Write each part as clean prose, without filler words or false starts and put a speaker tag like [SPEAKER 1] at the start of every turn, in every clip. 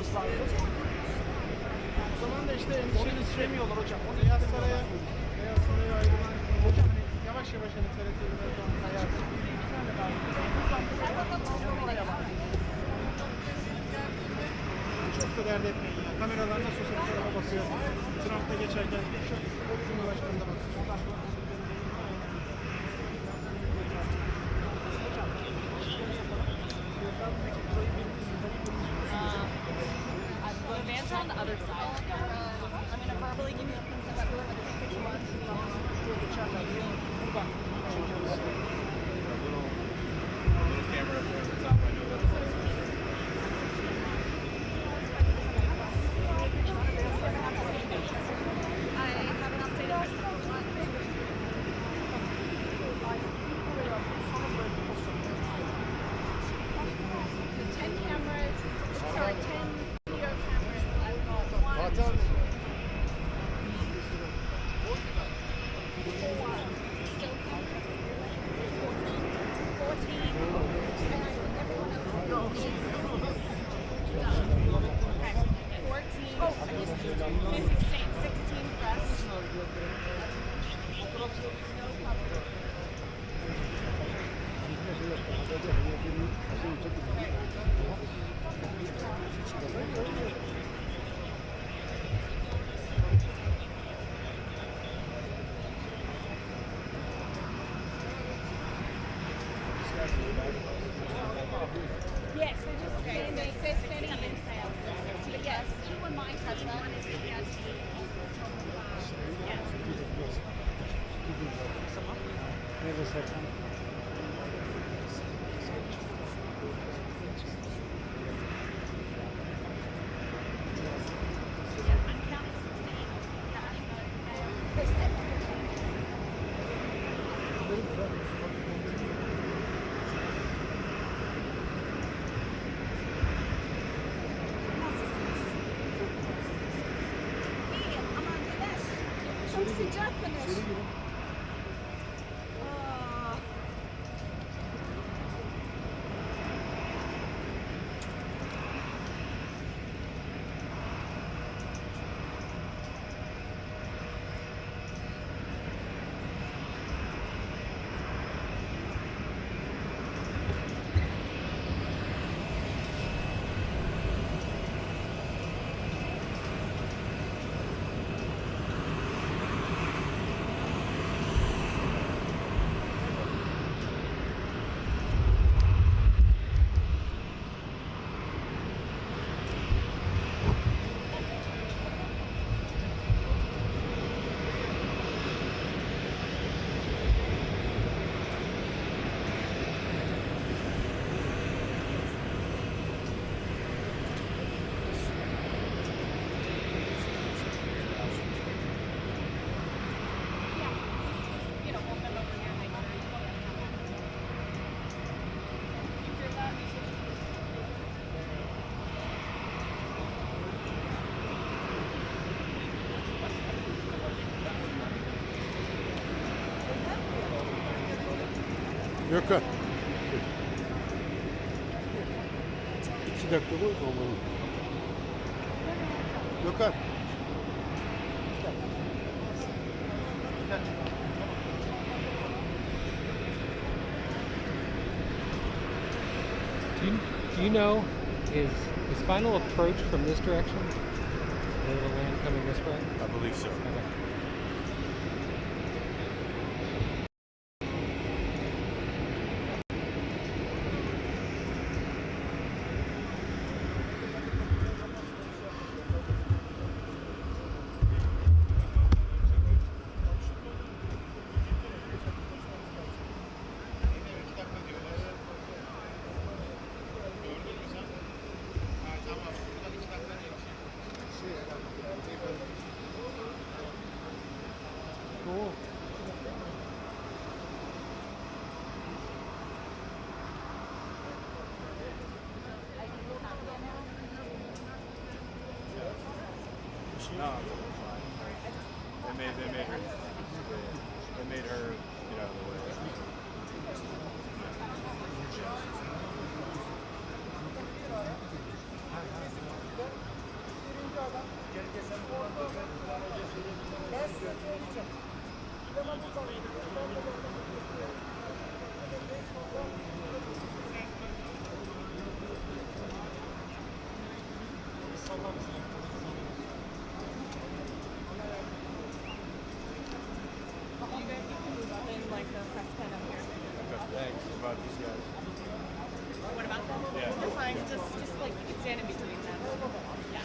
[SPEAKER 1] yapmamız lazım. O zaman da işte endişeniz
[SPEAKER 2] istemiyorlar hocam. Onu
[SPEAKER 1] Beyaz Saray'a ayrılan hocam hani yavaş yavaş hani TRT'nin hayatı. Çok da dert etmeyin ya. Kameralar nasıl olsa bu tarafa bakıyor. Trump da geçerken Cumhurbaşkanı da bakıyor.
[SPEAKER 3] The vans are on the other side. I'm gonna verbally give you a princess tour, but I think
[SPEAKER 4] Little camera up there at the top. I know that's
[SPEAKER 3] I haven't updated so 10 cameras, sorry, 10 video cameras. One, still cameras. 14, and everyone else is done. Okay. 14. Oh, this is same. 16 press. No cover. Yes, they're just standing in sales. But yes, you and mine touch that. One is yes. Çok sıcak güneş.
[SPEAKER 5] Gökhan. 2 dakika bu olmalı. Gökhan.
[SPEAKER 6] Do you know is final approach from this direction? Or the land coming this way?
[SPEAKER 4] I believe so.
[SPEAKER 6] Okay. Cool.
[SPEAKER 4] No, fine. They made her get out of the way.
[SPEAKER 3] You guys can move up in like the press pen up here.
[SPEAKER 4] Thanks about these guys.
[SPEAKER 3] What about them?
[SPEAKER 4] Yeah.
[SPEAKER 3] They're fine. Just like you can stand in between them. Yeah.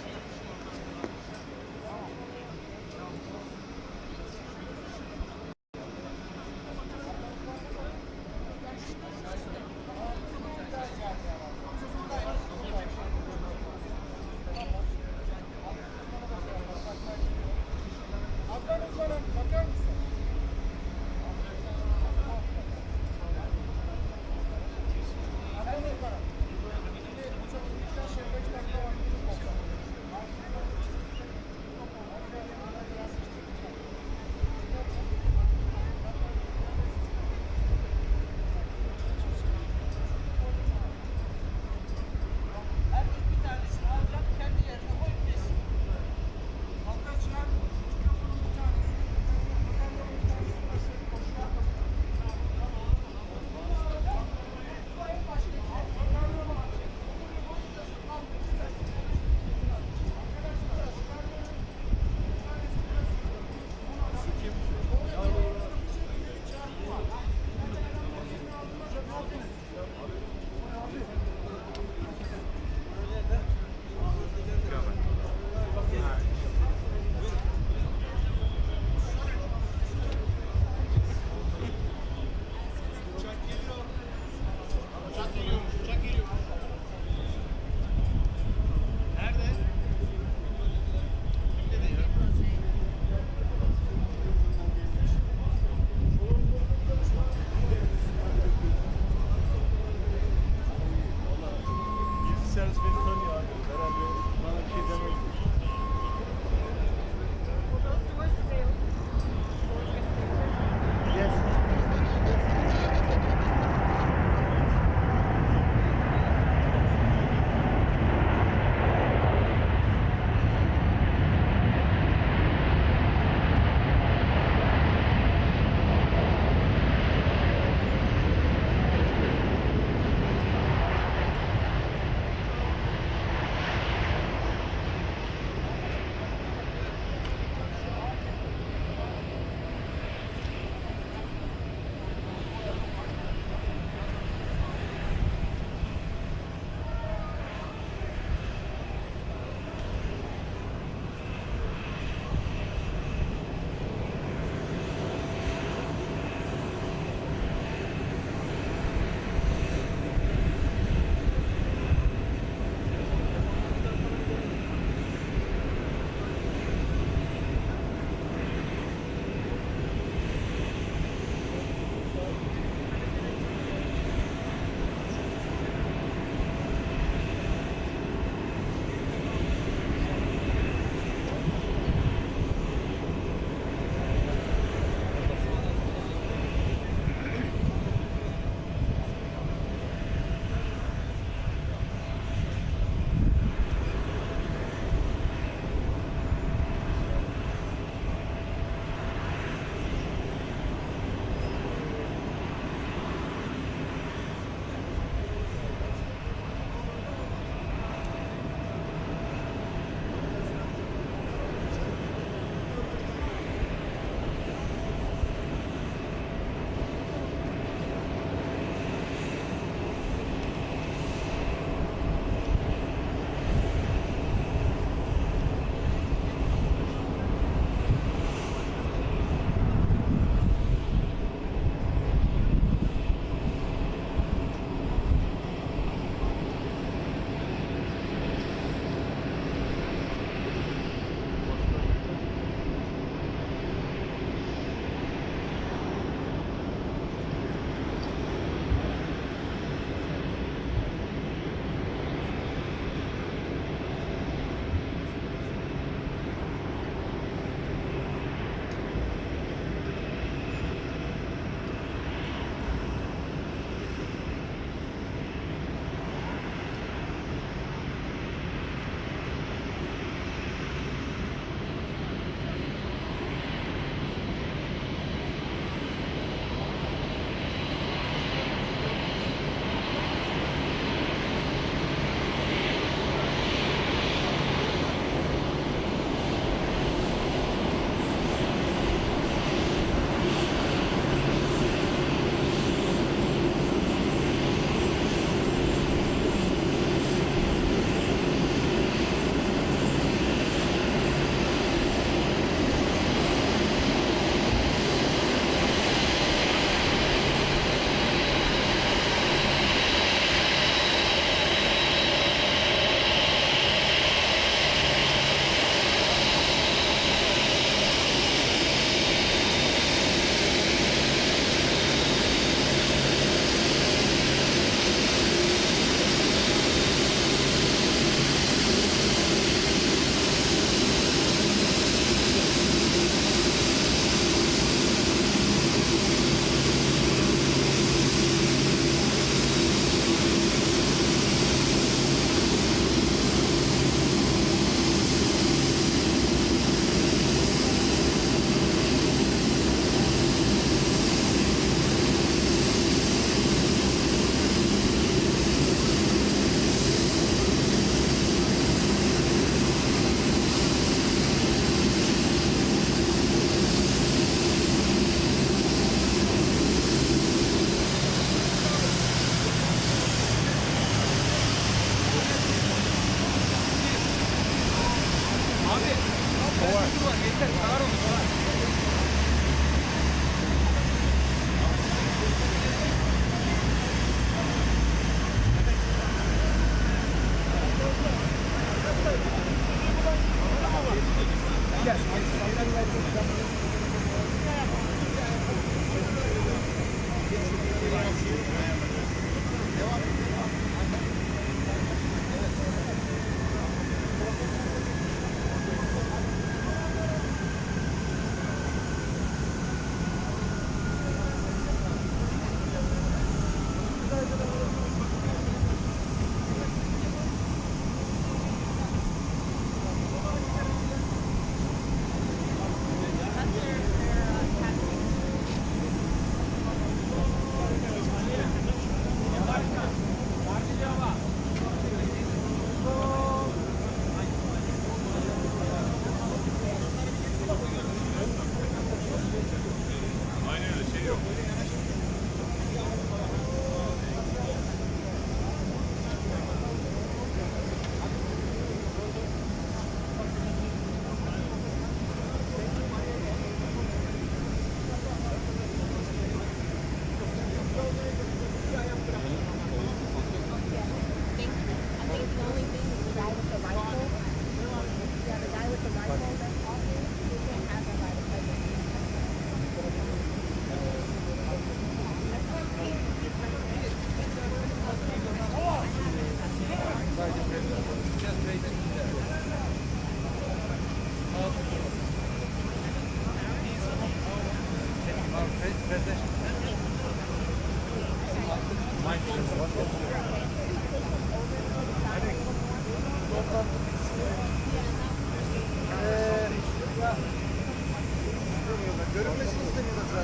[SPEAKER 4] Servis beni tanıyor abi. Herhalde bana bir şey demeyiz.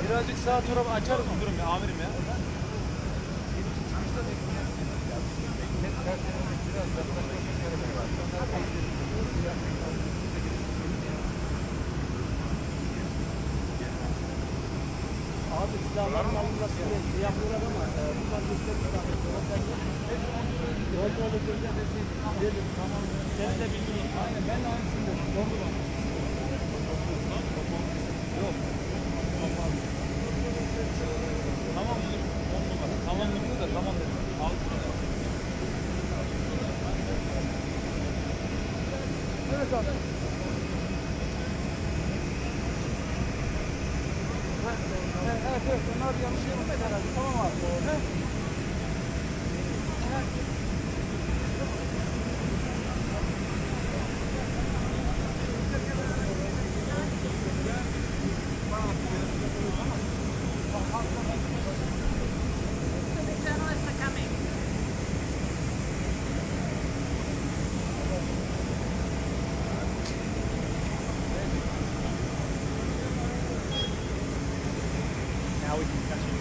[SPEAKER 4] Birazcık sağa tura açarız durum ya amirim ya.
[SPEAKER 1] Abi silahların alınması yapıyorlar ama bunlar göstermiş. Yolda olacağız. Dedim tamam. Sen de biliyorsun. Aynen ben de aynısını dedim. Doğru mu? Yok.
[SPEAKER 4] Tamam mı? 10 numara. Tamam mı diyor da tamam dedim. Al.
[SPEAKER 1] Evet abi. Evet, onlar bir yanlış yapmadı herhalde. Tamam abi.
[SPEAKER 3] So the journalists are coming.
[SPEAKER 1] Now we can catch you.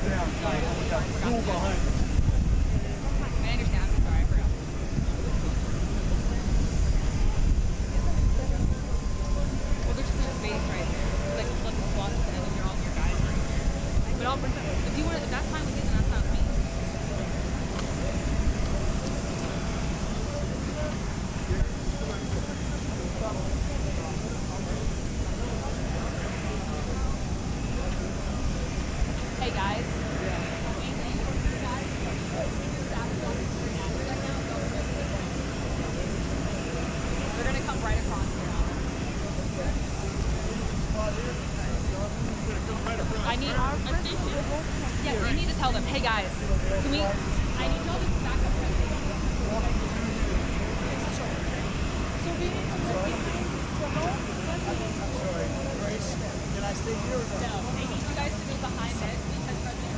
[SPEAKER 1] Who behind us?
[SPEAKER 3] I understand. I'm sorry, I forgot. Well, there's just no space right there. It's like flip the spot and then you're all your guys right there. But I'll bring them. If you want, if that's fine with you, then that's fine with me. Hey guys. They're gonna come right across here. I need our yeah, we need to tell them, hey guys, can we I need y'all to back up. So we need to
[SPEAKER 1] Sorry, Grace, can I stay here or
[SPEAKER 3] no, they need you guys to go behind this because President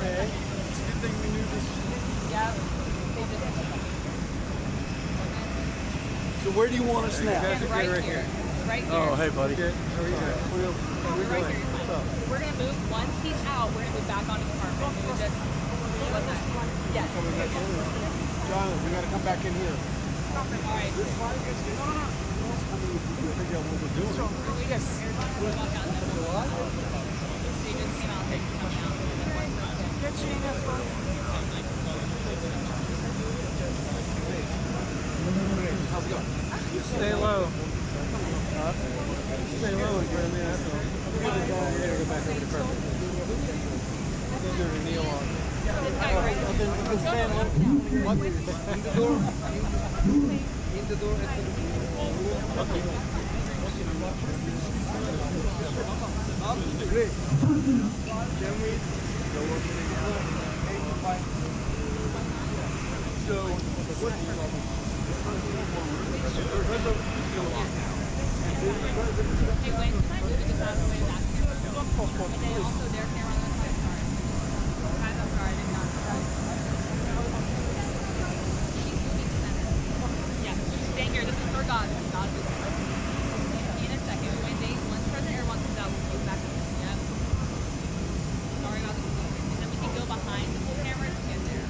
[SPEAKER 1] Okay. It's a good thing we knew this.
[SPEAKER 3] yeah, they just
[SPEAKER 1] So where do you want us now?
[SPEAKER 3] stand right here. Right here.
[SPEAKER 1] Oh, hey, buddy.
[SPEAKER 6] Good. How are you doing?
[SPEAKER 3] Right here, you're fine. We're gonna move once he's out, we're gonna move back onto the carpet. We're just what's that? Yes.
[SPEAKER 5] John, we got to come back in here.
[SPEAKER 3] Alright.
[SPEAKER 5] Figure out what we're doing.
[SPEAKER 3] Yes. We'll walk out then. They just came out, they come out.
[SPEAKER 5] How's it going?
[SPEAKER 6] Stay low. Stay low and get in there. That's all. Yeah, go back over to carpet. Those are the kneel on.
[SPEAKER 3] This guy right here.
[SPEAKER 1] Great. Can we go over together? So, what do you
[SPEAKER 3] Hey, Wayne, can I move it just out of the way of that? And then also their camera on the side. Sorry. Guys, I'm sorry, I did not. She's moving center. Yeah, she's staying here. This is her God. God's is in a second. Once President Erdogan comes out, we'll move back up. Yep. Sorry about the confusion. And then we can go behind the whole cameras to get there.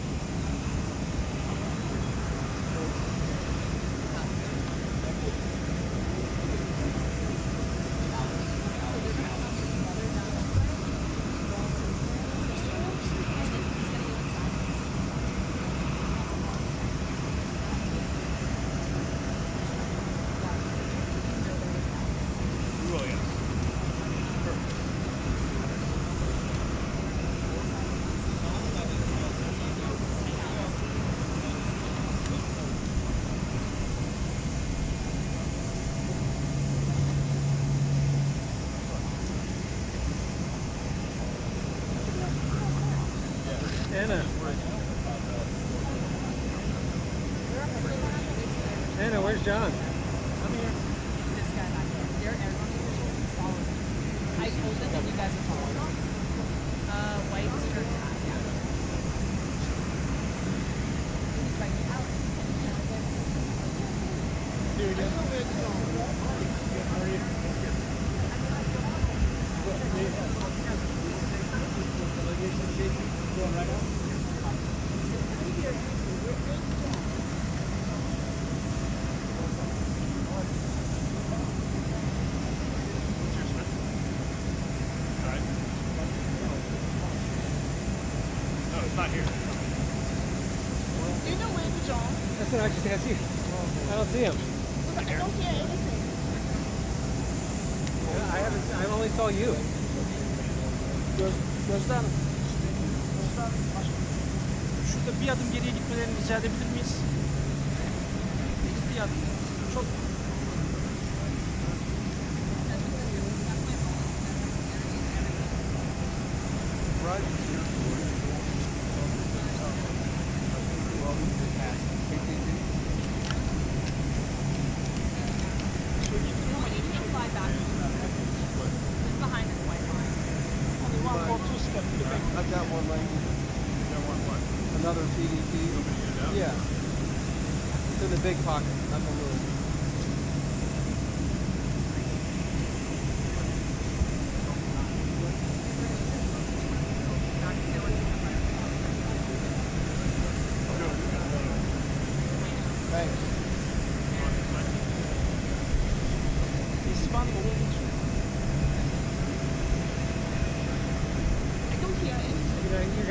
[SPEAKER 6] Anna. Anna, where's John?
[SPEAKER 3] I'm here. It's this guy back there. They're Erdogan's officials. He's following me. I told them that you guys are following him. White shirt. Yeah. He's right here.
[SPEAKER 1] Here we go. How are you? Going right out?
[SPEAKER 4] No, it's not here.
[SPEAKER 2] You know where's John?
[SPEAKER 6] That's what I just asked you. I don't see him.
[SPEAKER 2] I don't hear anything.
[SPEAKER 6] I only saw you.
[SPEAKER 1] Gözden. Şurada bir adım geriye gitmelerini rica edebilir miyiz? Bir adım. Çok.
[SPEAKER 3] Slide back. It's behind this white line.
[SPEAKER 5] I've got one like another PDP. Yeah. It's in the big pocket, not the little.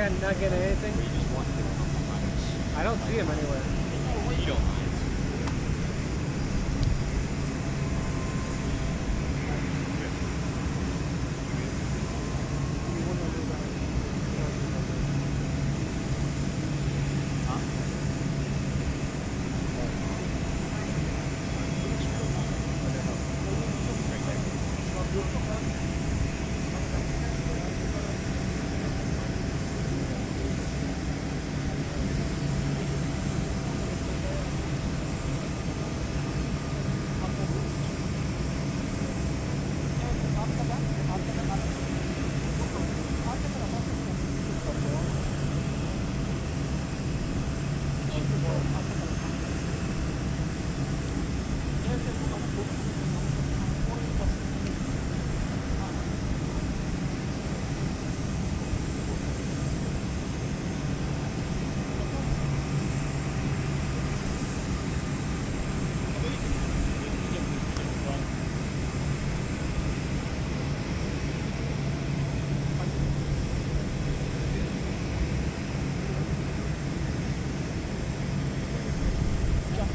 [SPEAKER 5] not getting anything?
[SPEAKER 4] Or you just want him on the ice?
[SPEAKER 5] I don't see him anywhere.
[SPEAKER 4] You don't mind.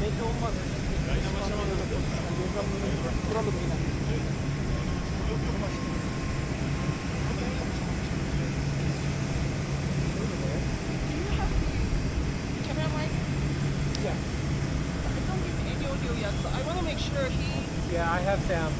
[SPEAKER 1] Belki olmaz. Kuralım yine.
[SPEAKER 2] Camera mic?
[SPEAKER 1] Yeah.
[SPEAKER 2] I don't give any audio yet, so I want to make sure he.
[SPEAKER 5] Yeah, I have Sam.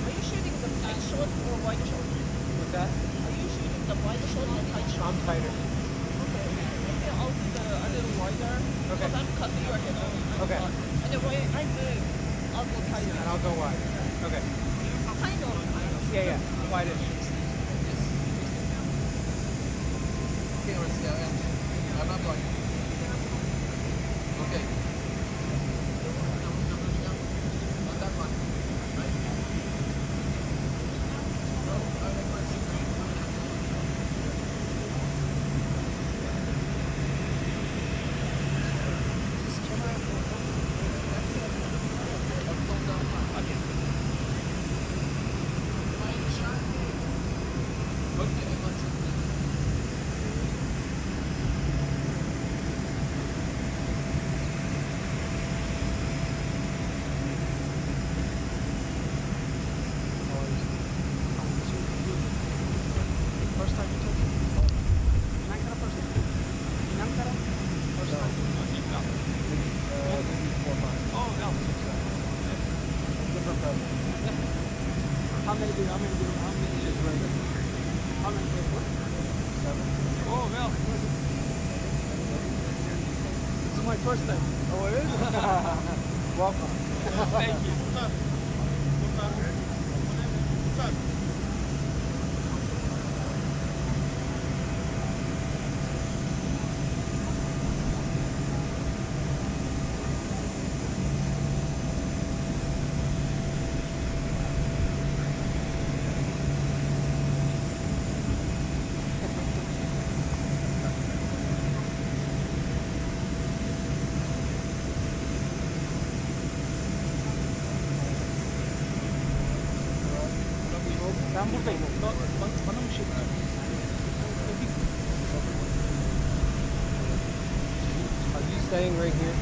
[SPEAKER 2] Are you shooting the tight shot or wide shot?
[SPEAKER 5] What's that?
[SPEAKER 2] Are you shooting the wide shot or tight shot?
[SPEAKER 5] I'm tighter.
[SPEAKER 2] Okay. Maybe I'll do a little wider.
[SPEAKER 5] Okay.
[SPEAKER 2] Because I'm cutting your head on.
[SPEAKER 5] Okay.
[SPEAKER 2] And then when I move, I'll go tighter.
[SPEAKER 5] And I'll go wide. Okay.
[SPEAKER 2] Kind of.
[SPEAKER 5] Yeah, yeah. Wide-ish.
[SPEAKER 7] I'm not going. Okay. Not that one. Right? No, I like my screen.
[SPEAKER 1] First time you took it? In Ankara first time? In Ankara? First time?
[SPEAKER 4] Oh, yeah.
[SPEAKER 1] Different president. How many do you, how many do you, how many is rated? How many do you put? 7.
[SPEAKER 4] Oh, well.
[SPEAKER 1] This is my first time. Oh, it is? Welcome.
[SPEAKER 4] Thank you.
[SPEAKER 1] Ben buradayım. Bana mı şey?
[SPEAKER 6] Are you staying right here?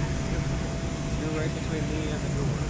[SPEAKER 6] You're right between me and the door.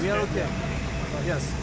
[SPEAKER 5] We are okay. Yes.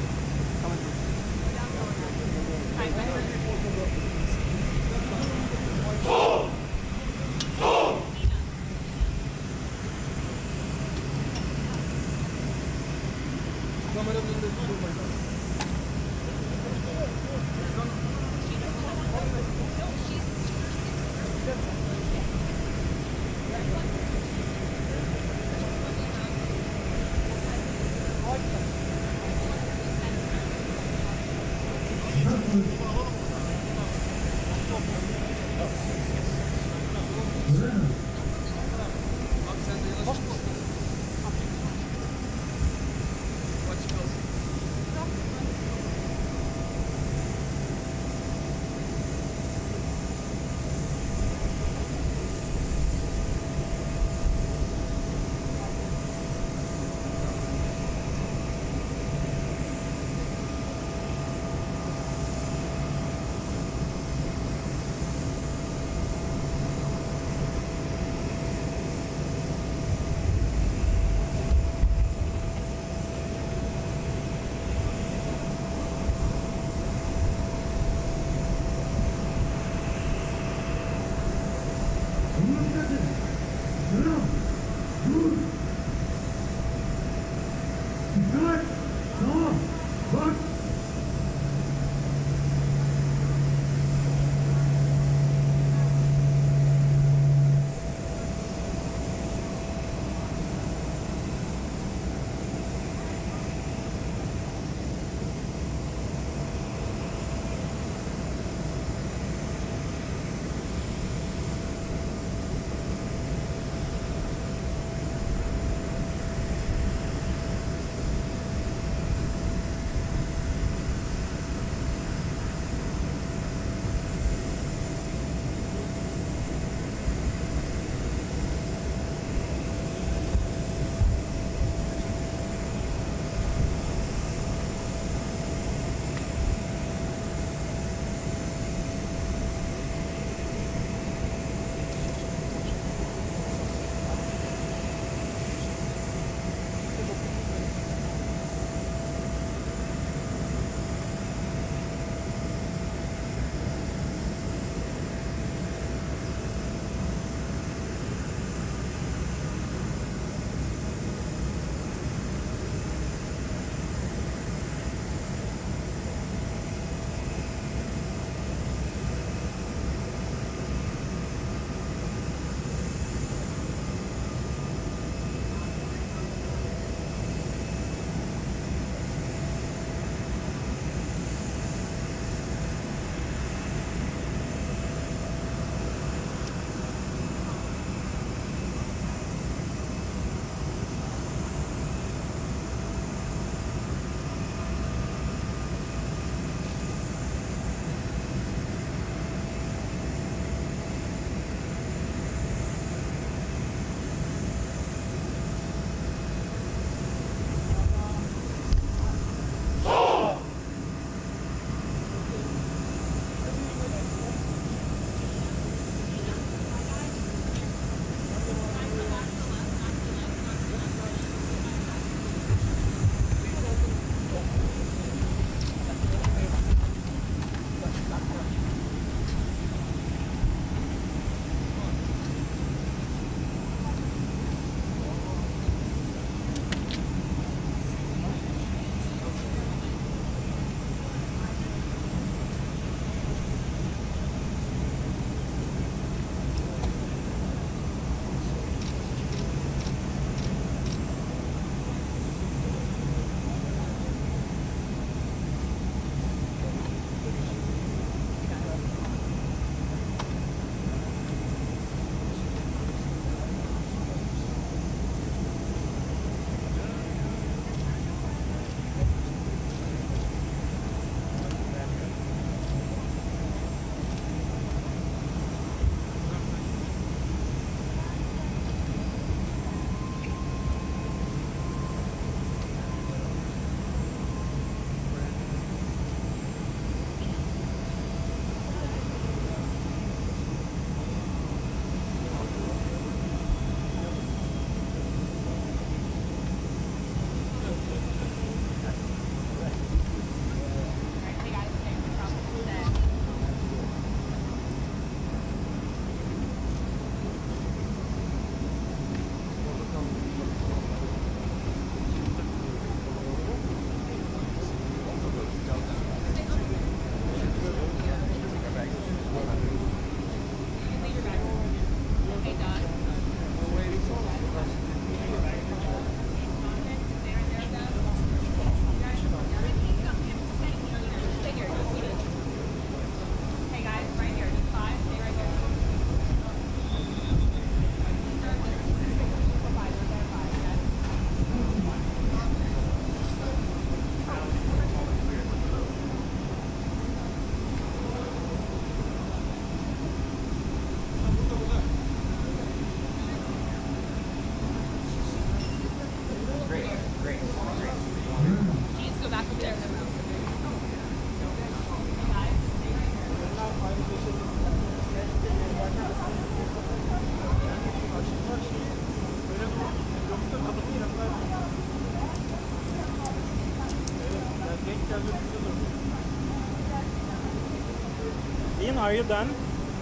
[SPEAKER 8] are you done?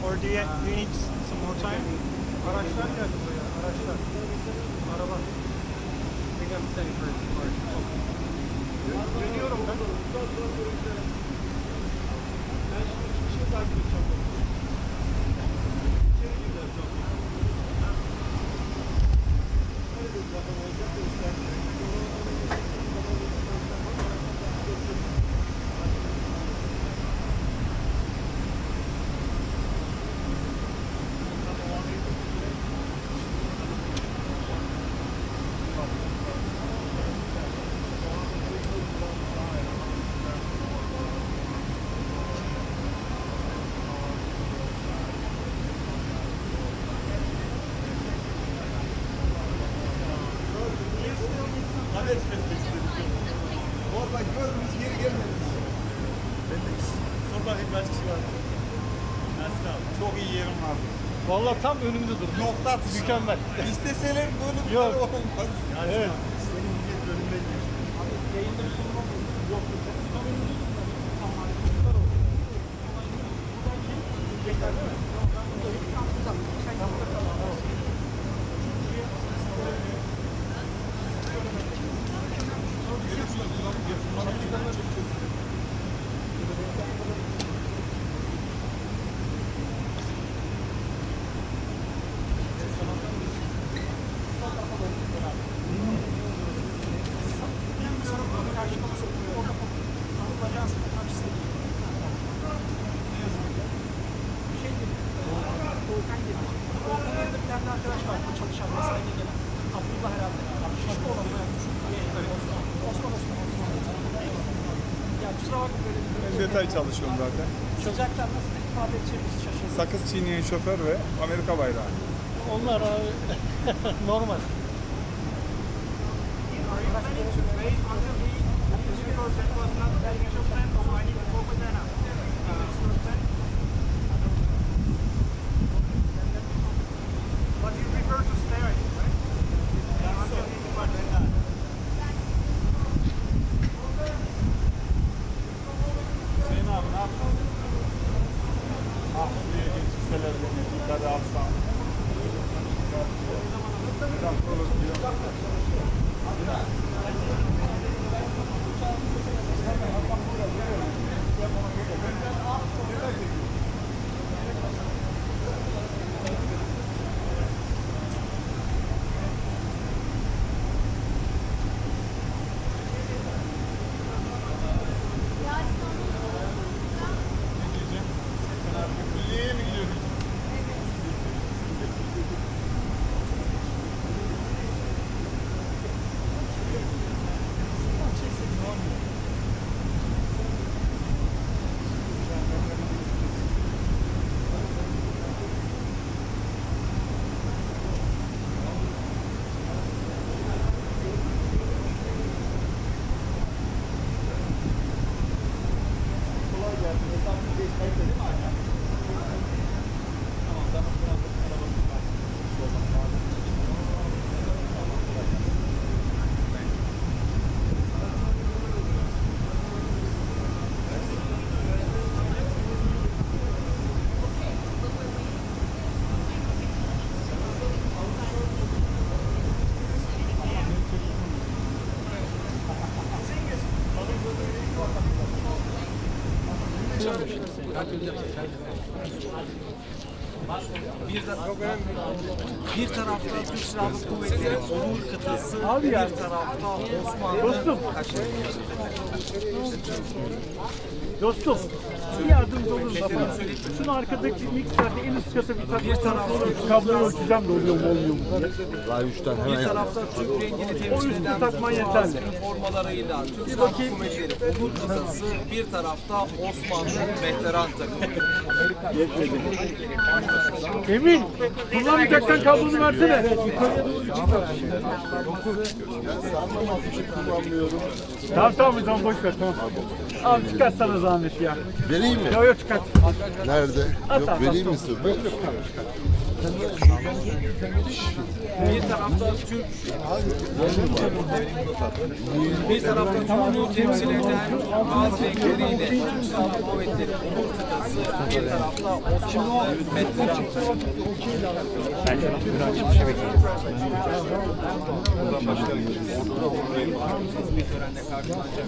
[SPEAKER 8] Or do you need some more time?
[SPEAKER 5] Araçlar geldi buraya, araçlar. Araba. I think I'm setting for dönüyorum ben.
[SPEAKER 4] Çok iyi yerim var.
[SPEAKER 1] Vallahi tam önümde dur.
[SPEAKER 4] Nokta atışı.
[SPEAKER 1] Mükemmel.
[SPEAKER 4] İsteseler böyle bir
[SPEAKER 1] Yok.
[SPEAKER 4] şey olmaz.
[SPEAKER 1] Evet.
[SPEAKER 4] Senin millet önünden geçti.
[SPEAKER 1] Yayında bir sorun olmadı. Yok. Tam önümde dur. Yeter değil mi?
[SPEAKER 4] Ben detay çalışıyorum zaten.
[SPEAKER 1] Sıcaktan nasıl ifade edeceğimizi şaşırdım.
[SPEAKER 4] Sakız çiğneyen şoför ve Amerika bayrağı.
[SPEAKER 1] Onlar abi normal.
[SPEAKER 4] Hüseyin abi ne yaptın? Ah buraya geçirseler beni yukarı alsam. Olur diyor. Milliye'ye mi gidiyordun? Kolay gelsin. Hesabını geçmek değil mi hala? Tamam, ben bu arabasını var. Olması lazım.
[SPEAKER 9] Bir tarafta Türk Silahlı Kuvvetleri Onur Kıtası, bir tarafta Osmanlı.
[SPEAKER 1] Dostum, bir yardımcı olur musun? Şunu arkadaki mikserde en üst kata bir takma.
[SPEAKER 9] Bir tarafta
[SPEAKER 1] Kabloyu ölçeceğim de oluyor mu olmuyor mu?
[SPEAKER 9] Bir tarafta Türk rengini temsil
[SPEAKER 1] O üstü
[SPEAKER 9] eden
[SPEAKER 1] takman
[SPEAKER 9] Türk
[SPEAKER 1] yeterli.
[SPEAKER 9] Mağazının formalarıyla Türk Silahlı Kuvvetleri Onur Kıtası, bir tarafta Osmanlı veteran takımı.
[SPEAKER 1] Emin, kullanmayacaksan kablonu versene. Yukarıya doğru çıkar. Tamam tamam o zaman boş ver tamam. Abi çıkart sana zahmet ya.
[SPEAKER 10] Vereyim mi?
[SPEAKER 1] Yok yok çıkart.
[SPEAKER 10] Nerede?
[SPEAKER 1] At,
[SPEAKER 10] Yok
[SPEAKER 1] at,
[SPEAKER 10] vereyim
[SPEAKER 1] at.
[SPEAKER 10] mi size? Ver.
[SPEAKER 9] Bir tarafta tarafta Türk, bir tarafta Türk'ü temsil eden bazı renkleriyle Türk Silahlı Kuvvetleri Umur kıtası, bir tarafta Osmanlı hükümetleri. Bir törenle karşılanacak.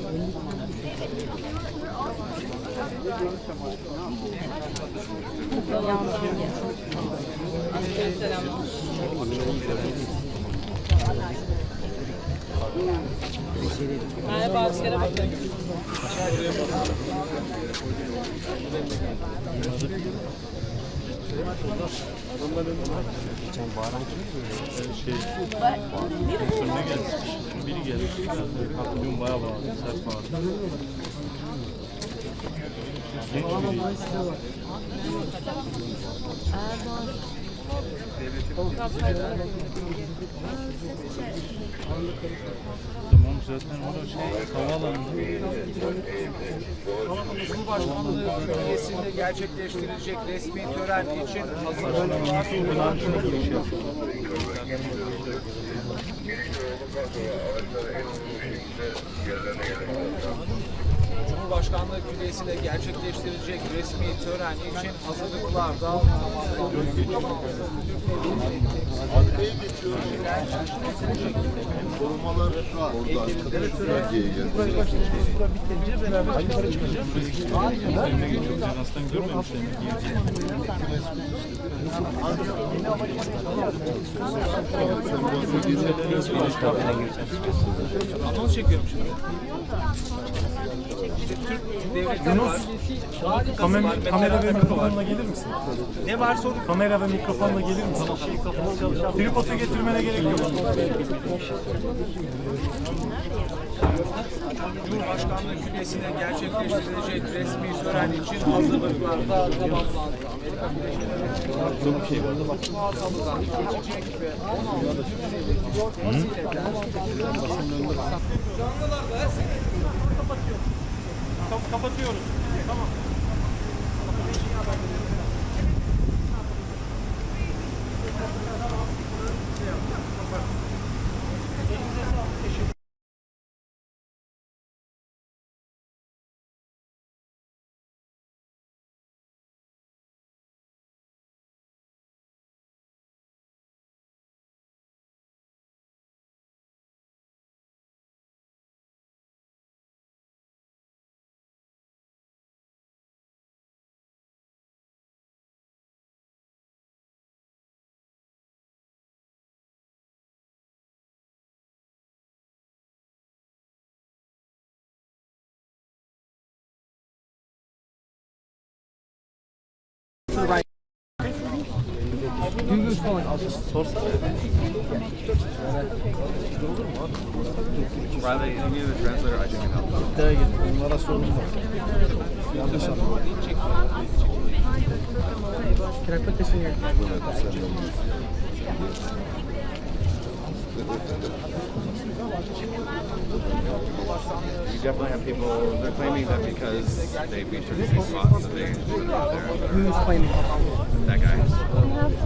[SPEAKER 3] Merhaba, askere bakın.
[SPEAKER 4] Biri geldi. Dün bayağı bağırdı. Sert bağırdı. Tamam zaten orada havaalanı.
[SPEAKER 9] Cumhurbaşkanlığı bünyesinde gerçekleştirilecek resmi tören için hazırlanılan Cumhurbaşkanlığı külliyesinde gerçekleştirilecek resmi tören için hazırlıklar da
[SPEAKER 4] Korumalar orada. Türkiye'ye geldi.
[SPEAKER 1] Bitince beraber yukarı çıkacağız.
[SPEAKER 4] Önüne geçiyoruz. Yani aslan görmemişler.
[SPEAKER 9] anons çekiyorum şimdi. İşte Türk devletleri var.
[SPEAKER 8] Kamera ve mikrofonla gelir misin?
[SPEAKER 9] Ne var soru?
[SPEAKER 8] Kamera ve mikrofonla gelir misin? Tripodu getirmene gerek yok.
[SPEAKER 9] Cumhurbaşkanlığı külliyesinde gerçekleştirilecek resmi tören için hazırlıklar da tamamlandı. Çok bir şey var. Muazzamlıktan geçecek ve 16
[SPEAKER 8] Kapatıyoruz. Tamam.
[SPEAKER 7] Riley, you need a translator, I can help.
[SPEAKER 1] Bunlara sorun var. Yanlış anladım. Can I put this in your...
[SPEAKER 7] You definitely have people, they're claiming that because they reached these spots that they shouldn't have there.
[SPEAKER 1] Who's claiming?
[SPEAKER 7] That guy.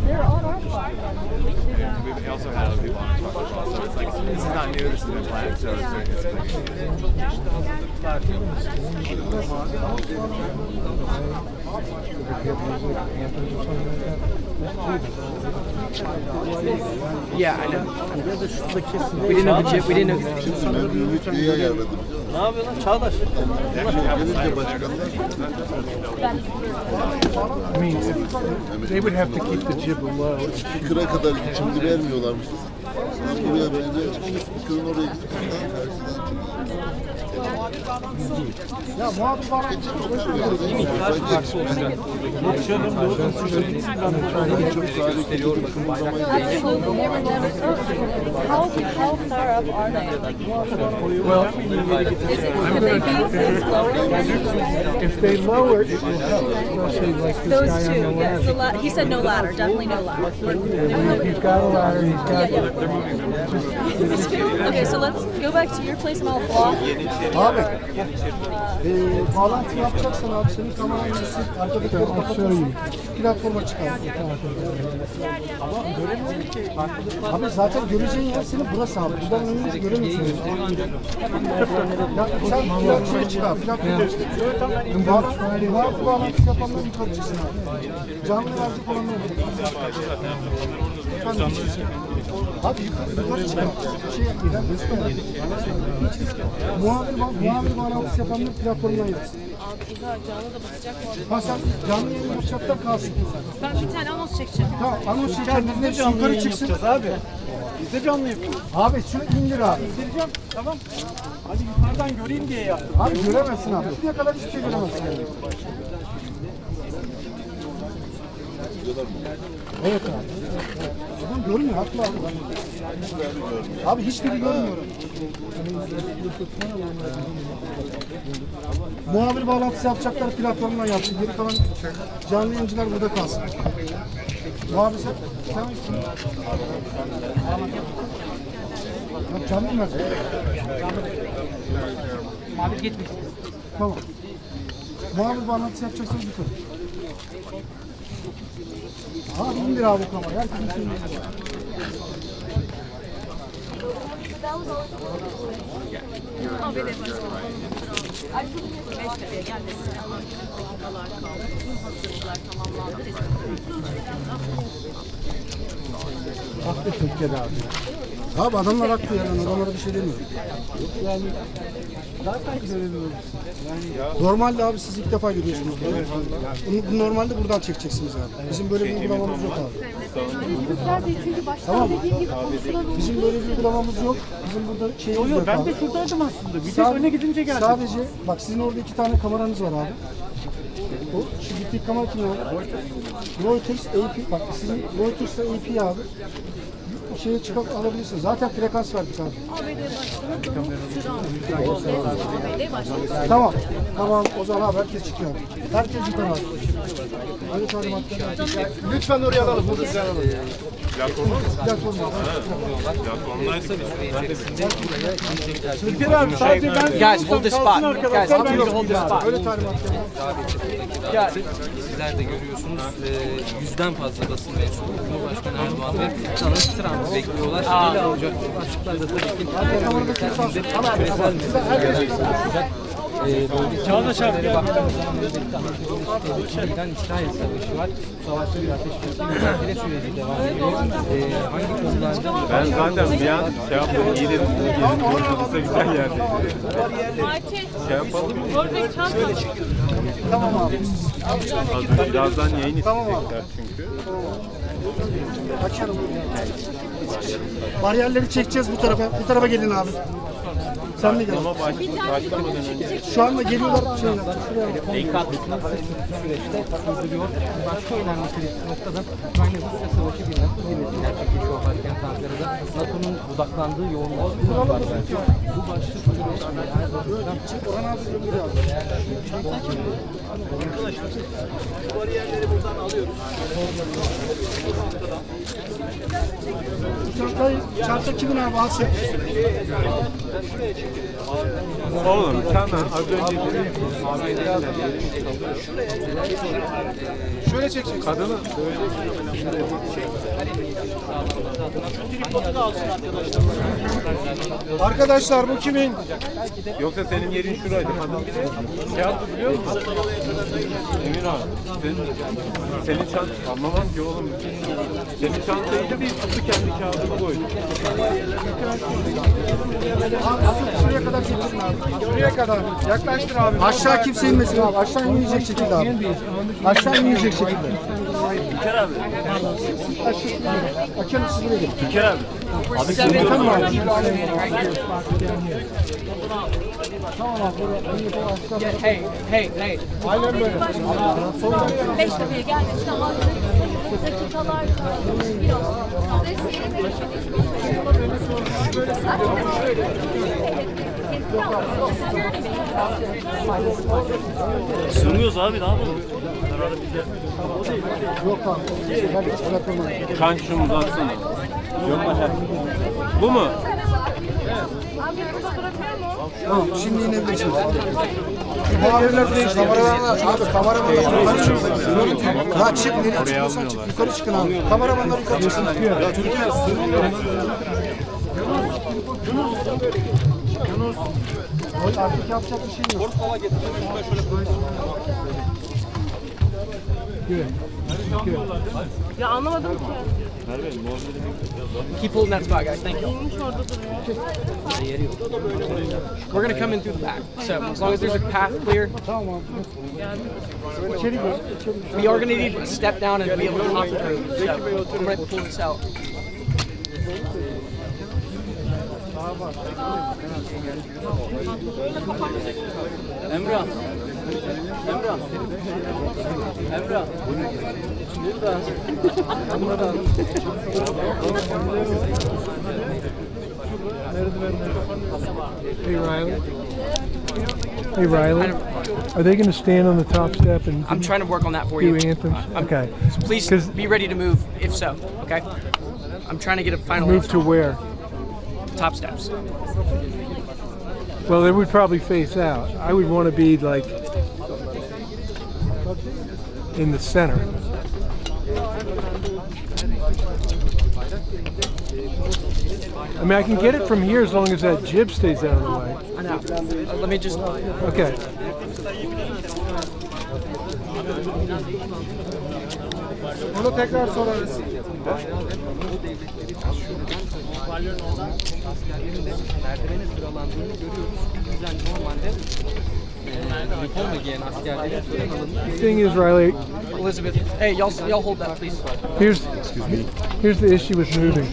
[SPEAKER 3] They're on our spot.
[SPEAKER 7] And we also had other people on our spot as well, so it's like, this is not new, this has been planned, so it's
[SPEAKER 1] Yeah, I know. We didn't know the chip. We didn't know. Ne yapıyor lan Çağdaş?
[SPEAKER 10] I mean, they would have to keep the jib low.
[SPEAKER 4] Kıra kadar şimdi vermiyorlarmış. Ben buraya benzer çıkmış. Kırın oraya gidip
[SPEAKER 10] Ya muhabbet var.
[SPEAKER 3] How far up are they?
[SPEAKER 10] Well, if they lower it, it will help. Especially like this
[SPEAKER 3] Those
[SPEAKER 10] guy
[SPEAKER 3] two,
[SPEAKER 10] on the
[SPEAKER 3] yes.
[SPEAKER 10] ladder.
[SPEAKER 3] He said no ladder, definitely no ladder.
[SPEAKER 10] He's got a ladder. He's got
[SPEAKER 3] Okay, so let's go back to your place and I'll vlog.
[SPEAKER 10] Abi, bağlantı yapacaksan abi senin kameranın üstü arkadakileri kapatıyorsun. Platforma çıkar. Ama göremiyorum ki. Abi zaten göreceğin yer senin burası abi. Buradan önünü göremiyorsun. Ya sen şöyle çıkar. Bağlantı yapanlar yukarı çıksın abi. Canlı verecek olanlar. Abi yukarı çıkar. Şey yapmayacağım. Muhabir bağlantısı yapanlar platformdan yapsın.
[SPEAKER 2] Abi illa canlı da basacak mı?
[SPEAKER 10] Ha sen canlı yayın yapacaklar kalsın.
[SPEAKER 2] Ben bir tane anons çekeceğim.
[SPEAKER 10] Tamam anons çekenlerin hepsi yukarı çıksın.
[SPEAKER 5] Abi. Biz de canlı yapıyoruz.
[SPEAKER 10] Abi şunu indir abi.
[SPEAKER 5] İndireceğim. Tamam. Hadi yukarıdan göreyim diye yaptım.
[SPEAKER 10] Abi göremezsin abi. Şuraya kadar hiçbir şey göremezsin. Evet abi. Adam görmüyor. Haklı abi. Abi hiçbiri görmüyorum. Muhabir bağlantısı yapacaklar platformdan yapsın. Geri kalan canlı yayıncılar burada kalsın. Muhabir sen Bak canlı mı?
[SPEAKER 5] Muhabir gitmiş.
[SPEAKER 10] Tamam. Muhabir bağlantısı yapacaksanız yukarı. Abi indir abi bu kamerayı. Herkesin şeyini indir.
[SPEAKER 3] ABD Başkanı. Beştepe'ye gelmesine dakikalar kaldı. Tüm hazırlıklar tamamlandı.
[SPEAKER 10] Haklı Türkiye'de abi. Abi adamlar haklı yani. Adamlara bir şey demiyor. Yani zaten göremiyoruz. Yani normalde abi siz ilk defa görüyorsunuz. Bunu normalde buradan çekeceksiniz abi. Bizim böyle bir uygulamamız yok abi. Tamam. Bizim böyle bir uygulamamız yok. Bizim burada şeyimiz yok abi.
[SPEAKER 5] Ben de şuradaydım aslında. Bir tek öne gidince geldim.
[SPEAKER 10] Sadece bak sizin orada 2 tane kameranız var abi. O şu gittiği kamera kim abi? Reuters AP. Bak sizin Reuters'la AP abi. Şeye çıkıp alabilirsiniz. Zaten frekans verdik abi.
[SPEAKER 3] ABD Başkanı Donald Trump. ABD Başkanı.
[SPEAKER 10] Tamam. Tamam. O zaman abi herkes çıkıyor. Herkes yukarı abi. Hadi talimatlar. Lütfen oraya alalım. Burada size alalım.
[SPEAKER 5] Türkiye abi sadece ben
[SPEAKER 9] Guys, hold the spot. Guys, hold the spot.
[SPEAKER 10] Öyle talimat.
[SPEAKER 6] Sizler de görüyorsunuz yüzden fazla basın mensubu Cumhurbaşkanı Erdoğan ve Donald Trump'ı bekliyorlar. Ele alacak başlıklar da tabii ki küresel meseleler. Çağdaş abi baktığımızda Amerika'dan İsrail savaşı var. Bu savaşta bir ateşkes mücadele süreci devam ediyor. Hangi konularda?
[SPEAKER 7] Ben zaten bir an şey yaptım, yedim konuşulursa güzel yerde. Şey yapalım.
[SPEAKER 10] Tamam abi.
[SPEAKER 7] Birazdan yayın isteyecekler çünkü.
[SPEAKER 10] Açalım. Bariyerleri çekeceğiz bu tarafa. Bu tarafa gelin abi. Sen de gel.
[SPEAKER 7] Ama başlamadan önce
[SPEAKER 10] Şu anda geliyorlar şeyler.
[SPEAKER 6] Süreçte sürdürüyor. Başka önemli kritik noktada Ukrayna-Rusya savaşı bir NATO zirvesi gerçekleşiyor başkent Ankara'da. NATO'nun odaklandığı yoğunlaşma var. Bu başlık
[SPEAKER 10] Orhan abi gönderiyor abi.
[SPEAKER 5] arkadaşlar bu bariyerleri buradan alıyoruz.
[SPEAKER 10] Çanta kimin abi? Alsın.
[SPEAKER 7] oğlum sen az önce
[SPEAKER 10] Şöyle çekeceksin.
[SPEAKER 7] kadını
[SPEAKER 10] Arkadaşlar bu kimin?
[SPEAKER 7] yoksa senin yerin şuraydı. Kadın bir de şey yaptı biliyor musun? Emin abi. Senin çant anlamam ki oğlum. Senin çantayı da bir tuttu kendi kağıdını koydu.
[SPEAKER 10] Şuraya kadar getirin abi.
[SPEAKER 5] Şuraya kadar yaklaştır abi.
[SPEAKER 10] Aşağı kimse inmesin abi. Aşağı inmeyecek şekilde abi. Aşağı inmeyecek şekilde.
[SPEAKER 5] İlker abi.
[SPEAKER 10] Açalım siz buraya gelin.
[SPEAKER 5] İlker abi.
[SPEAKER 10] Abi tamam abi. Tamam abi.
[SPEAKER 9] Hey.
[SPEAKER 10] Aynen böyle.
[SPEAKER 3] Beştepe'ye gelmesine hazır. Dakikalar kaldı.
[SPEAKER 1] Sığmıyoruz abi ne yapalım?
[SPEAKER 10] Yok abi.
[SPEAKER 7] Kan şunu uzatsana. Yok mu? Bu mu?
[SPEAKER 2] Abi burada bırakıyor mu?
[SPEAKER 10] Tamam, şimdi inebilirsiniz. Yerler değişti. Abi kameramanlar yukarı çıksın. Ya çık, nereye çıkıyorsan çık. Yukarı çıkın abi. Kameramanlar yukarı çıksın. Ya Türkiye sığınıyor. Artık yapacak bir şey yok.
[SPEAKER 2] Ya anlamadım ki.
[SPEAKER 6] Keep holding that spot, guys. Thank you.
[SPEAKER 2] İnmiş orada duruyor.
[SPEAKER 6] We're gonna come in through the back. So as long as there's a path clear, we are gonna need to step down and be able to hop through. So I'm gonna pull this out. Emrah. Emrah. Emrah. Burada. Burada.
[SPEAKER 8] Hey Riley. Hey Riley. Are they going to stand on the top step and
[SPEAKER 6] I'm trying to work on that for
[SPEAKER 8] do
[SPEAKER 6] you.
[SPEAKER 8] anthems? Okay.
[SPEAKER 6] Please be ready to move if so, okay? I'm trying to get a final
[SPEAKER 8] Move
[SPEAKER 6] answer.
[SPEAKER 8] to where?
[SPEAKER 6] Top steps.
[SPEAKER 8] Well, they would probably face out. I would want to be like in the center. I mean, I can get it from here as long as that jib stays out of the way.
[SPEAKER 6] I know. Let me just.
[SPEAKER 8] Okay.
[SPEAKER 10] Onu tekrar sorarız.
[SPEAKER 6] Merdivene sıralandığını görüyoruz. Bizden normalde uniformla giyen askerlerin tören alanında.
[SPEAKER 8] The thing is, Riley,
[SPEAKER 6] Elizabeth, hey, y'all hold that, please.
[SPEAKER 8] here's the issue with moving.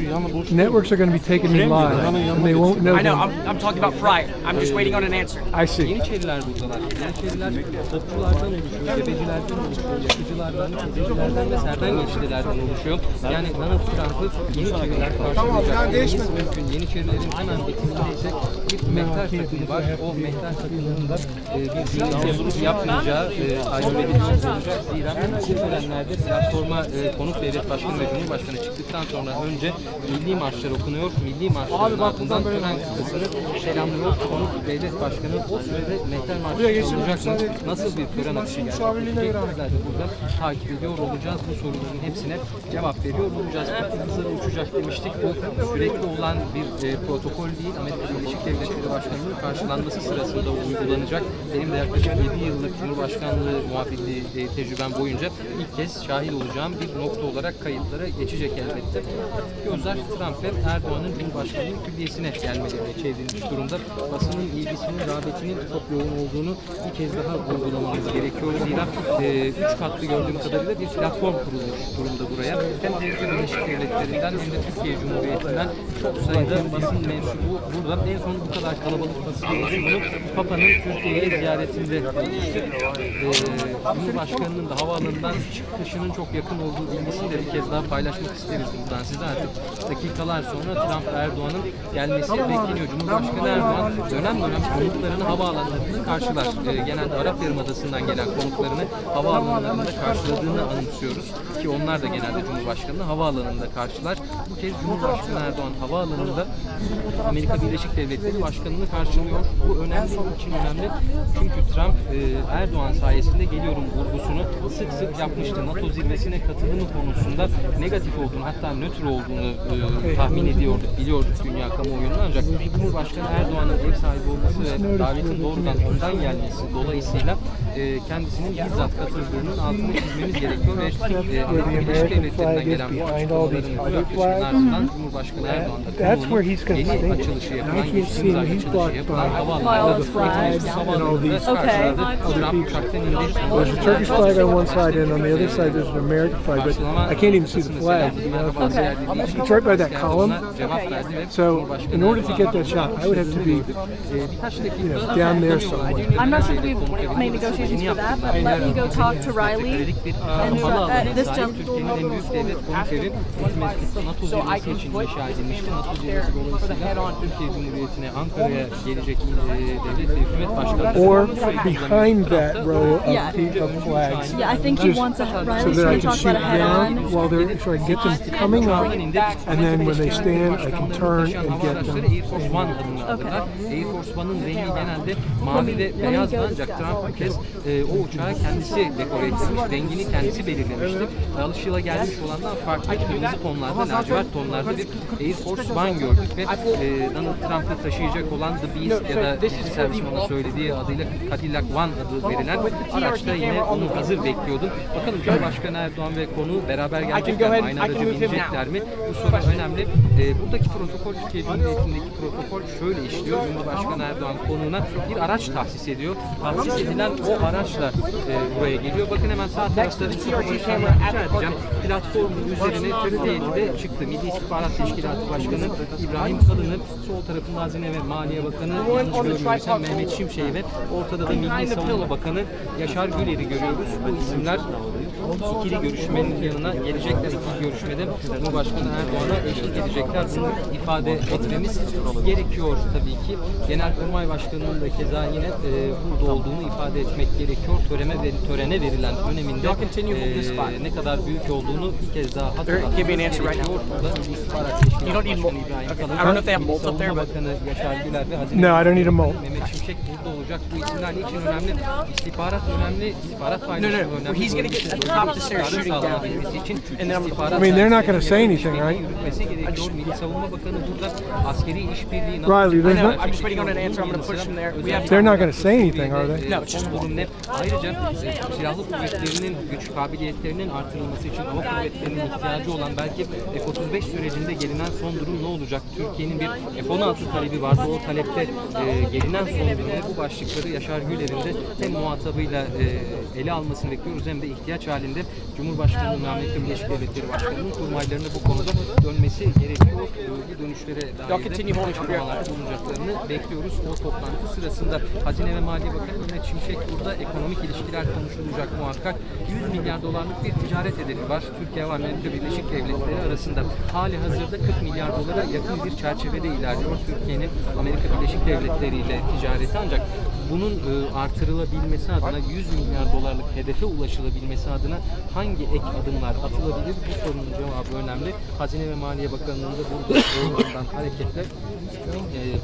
[SPEAKER 8] Networks are going to be taking me live, and they won't know.
[SPEAKER 6] I know.
[SPEAKER 8] them.
[SPEAKER 6] I'm talking about prior. I'm just waiting on an answer.
[SPEAKER 8] I see.
[SPEAKER 6] Yeniçeriler buradalar. Yeniçeriler topçulardan oluşuyor, tebecilerden oluşuyor, yakıcılardan, tebecilerden ve serden geçişlilerden oluşuyor. Yani Donald Trump'ı Yeniçeriler karşılayacak. Mümkün. Yeniçerilerin hemen etkisindeyse bir mehter takımı var. O mehter takımının da bir yapmayacağı, takip edilmesi olacak. Zira bu törenlerde platforma konuk devlet başkanı ve cumhurbaşkanı çıktıktan sonra önce milli marşlar okunuyor. Milli marşların ardından tören kısmını selamlıyor. Konuk devlet başkanı o sürede mehter marşı olacak mı? Nasıl bir tören akışı gerçekleşecek? Bizler de burada takip ediyor olacağız. Bu soruların hepsine cevap veriyor olacağız. Hızları uçacak demiştik. Bu sürekli olan bir protokol değil. Amerika Birleşik Devletleri Başkanı'nın karşılanması sırasında uygulanacak. Benim de yaklaşık 7 yıllık Cumhurbaşkanlığı muhabirliği tecrübem boyunca ilk kez şahit olacağım bir nokta olarak kayıtlara geçecek elbette. Gözler Trump ve Erdoğan'ın Cumhurbaşkanlığı külliyesine gelmelerine çevrilmiş durumda. Basının ilgisinin, rağbetinin çok yoğun olduğunu bir kez daha vurgulamamız gerekiyor. Zira 3 katlı gördüğüm kadarıyla bir platform kurulmuş durumda buraya. Hem Amerika Birleşik Devletleri'nden hem de Türkiye Cumhuriyeti'nden çok sayıda basın mensubu burada. En son bu kadar kalabalık basın mensubunu Papa'nın Türkiye'ye ziyaretinde Cumhurbaşkanı'nın da havaalanından çıkışının çok yakın olduğu bilgisini de bir kez daha paylaşmak isteriz buradan size. Artık dakikalar sonra Trump ve Erdoğan'ın gelmesi bekleniyor. Cumhurbaşkanı Erdoğan dönem dönem konuklarını havaalanlarında karşılar. Genelde Arap Yarımadası'ndan gelen konuklarını havaalanlarında karşıladığını anımsıyoruz. Ki onlar da genelde Cumhurbaşkanı'nı havaalanında karşılar. Bu kez Cumhurbaşkanı Erdoğan havaalanında Amerika Birleşik Devletleri Başkanı'nı karşılıyor. Bu önemli, için önemli. Çünkü Trump Erdoğan sayesinde geliyorum vurgusunu sık sık yapmıştı. NATO zirvesine katılımı konusunda negatif olduğunu, hatta nötr olduğunu tahmin ediyorduk, biliyorduk dünya kamuoyunda. Ancak Cumhurbaşkanı Erdoğan'ın ev sahibi olması ve davetin doğrudan ondan gelmesi dolayısıyla kendisinin bizzat katıldığının altını çizmemiz gerekiyor ve Amerika Birleşik Devletleri'nden gelen bu açıklamaların ardından Cumhurbaşkanı Erdoğan'da konuğunun yeni açılışı yapılan, geçtiğimiz ay açılışı yapılan havaalanında karşıladı. Trump uçaktan indi.
[SPEAKER 8] There's a Turkish flag on one side, and on the other side there's an American flag, but I can't even see the flag. It's right by that column. So, in order to get that shot, I would have to be, down there somewhere.
[SPEAKER 2] I'm not sure we've made negotiations
[SPEAKER 3] apologies for that, but let me go talk to Riley and this
[SPEAKER 6] Türkiye'nin en büyük devlet konut evi Etimesgut'ta NATO zirvesi için inşa edilmişti. NATO zirvesi dolayısıyla Türkiye Cumhuriyeti'ne Ankara'ya gelecek devlet ve hükümet başkanı.
[SPEAKER 8] Or behind that row of flags.
[SPEAKER 3] Yeah, I think he wants a Riley's going to talk about a head-on.
[SPEAKER 8] While they're so I can get them coming up, and then when they stand, I can turn and get them.
[SPEAKER 6] Air Force One adını alırlar. Air Force One'ın rengi genelde mavi ve beyazdı ancak Trump bu kez o uçağı kendisi dekore etmiş, rengini kendisi belirlemişti. Alışıla gelmiş olandan farklı kırmızı tonlarda, lacivert tonlarda bir Air Force One gördük ve Donald Trump'ı taşıyacak olan The Beast ya da servismanın söylediği adıyla Cadillac One adı verilen araçta yine onu hazır bekliyordum. Bakalım Cumhurbaşkanı Erdoğan ve konu beraber gelecekler mi? Aynı araca binecekler mi? Bu soru önemli. Buradaki protokol, Türkiye Cumhuriyeti'ndeki protokol şöyle işliyor. Cumhurbaşkanı Erdoğan konuğuna bir araç tahsis ediyor. Tahsis edilen o araçla buraya geliyor. Bakın hemen sağ tarafta bir platformun üzerine TRT7'de çıktı. Milli İstihbarat Teşkilatı Başkanı İbrahim Kalın'ı, sol tarafında Hazine ve Maliye Bakanı yanlış görmüyorsam Mehmet Şimşek'i ve ortada da Milli Savunma Bakanı Yaşar Güler'i görüyoruz. Bu isimler ikili görüşmenin yanına gelecekler. İkili görüşmede Cumhurbaşkanı Erdoğan'a eşlik edecekler. Bunu ifade etmemiz gerekiyor tabii ki. Genelkurmay Başkanı'nın da keza yine burada olduğunu ifade etmek gerekiyor. Törene verilen öneminde ne kadar büyük olduğunu bir kez daha hatırlatmak gerekiyor. Burada İstihbarat Teşkilatı Başkanı İbrahim Kalın, Savunma Bakanı Yaşar Güler ve Hazine Mehmet Şimşek burada olacak. Bu isimler niçin önemli? İstihbarat önemli, istihbarat paylaşımı önemli.
[SPEAKER 8] I mean, they're not going to say anything, right?
[SPEAKER 6] Milli Savunma Bakanı burada askeri işbirliği
[SPEAKER 8] Riley, there's not.
[SPEAKER 9] I'm just waiting on an answer. I'm going to push from there.
[SPEAKER 8] They're not going to say anything, are they?
[SPEAKER 9] No, it's just
[SPEAKER 6] ayrıca silahlı kuvvetlerinin güç kabiliyetlerinin artırılması için hava kuvvetlerinin ihtiyacı olan belki F-35 sürecinde gelinen son durum ne olacak? Türkiye'nin bir F-16 talebi vardı. O talepte gelinen son durum bu başlıkları Yaşar Güler'in de hem muhatabıyla ele almasını bekliyoruz hem de ihtiyaç halinde Cumhurbaşkanı'nın Amerika Birleşik Devletleri Başkanı'nın kurmaylarına bu konuda dönmesi gerekiyor. Bu dönüşlere dair de açıklamalarda bulunacaklarını bekliyoruz. O toplantı sırasında Hazine ve Maliye Bakanı Mehmet Şimşek burada ekonomik ilişkiler konuşulacak muhakkak. 100 milyar dolarlık bir ticaret hedefi var. Türkiye ve Amerika Birleşik Devletleri arasında. Hali hazırda 40 milyar dolara yakın bir çerçevede ilerliyor Türkiye'nin Amerika Birleşik Devletleri ile ticareti, ancak bunun artırılabilmesi adına 100 milyar dolarlık hedefe ulaşılabilmesi adına hangi ek adımlar atılabilir? Bu sorunun cevabı önemli. Hazine ve Maliye Bakanlığı'nda burada olduğundan hareketle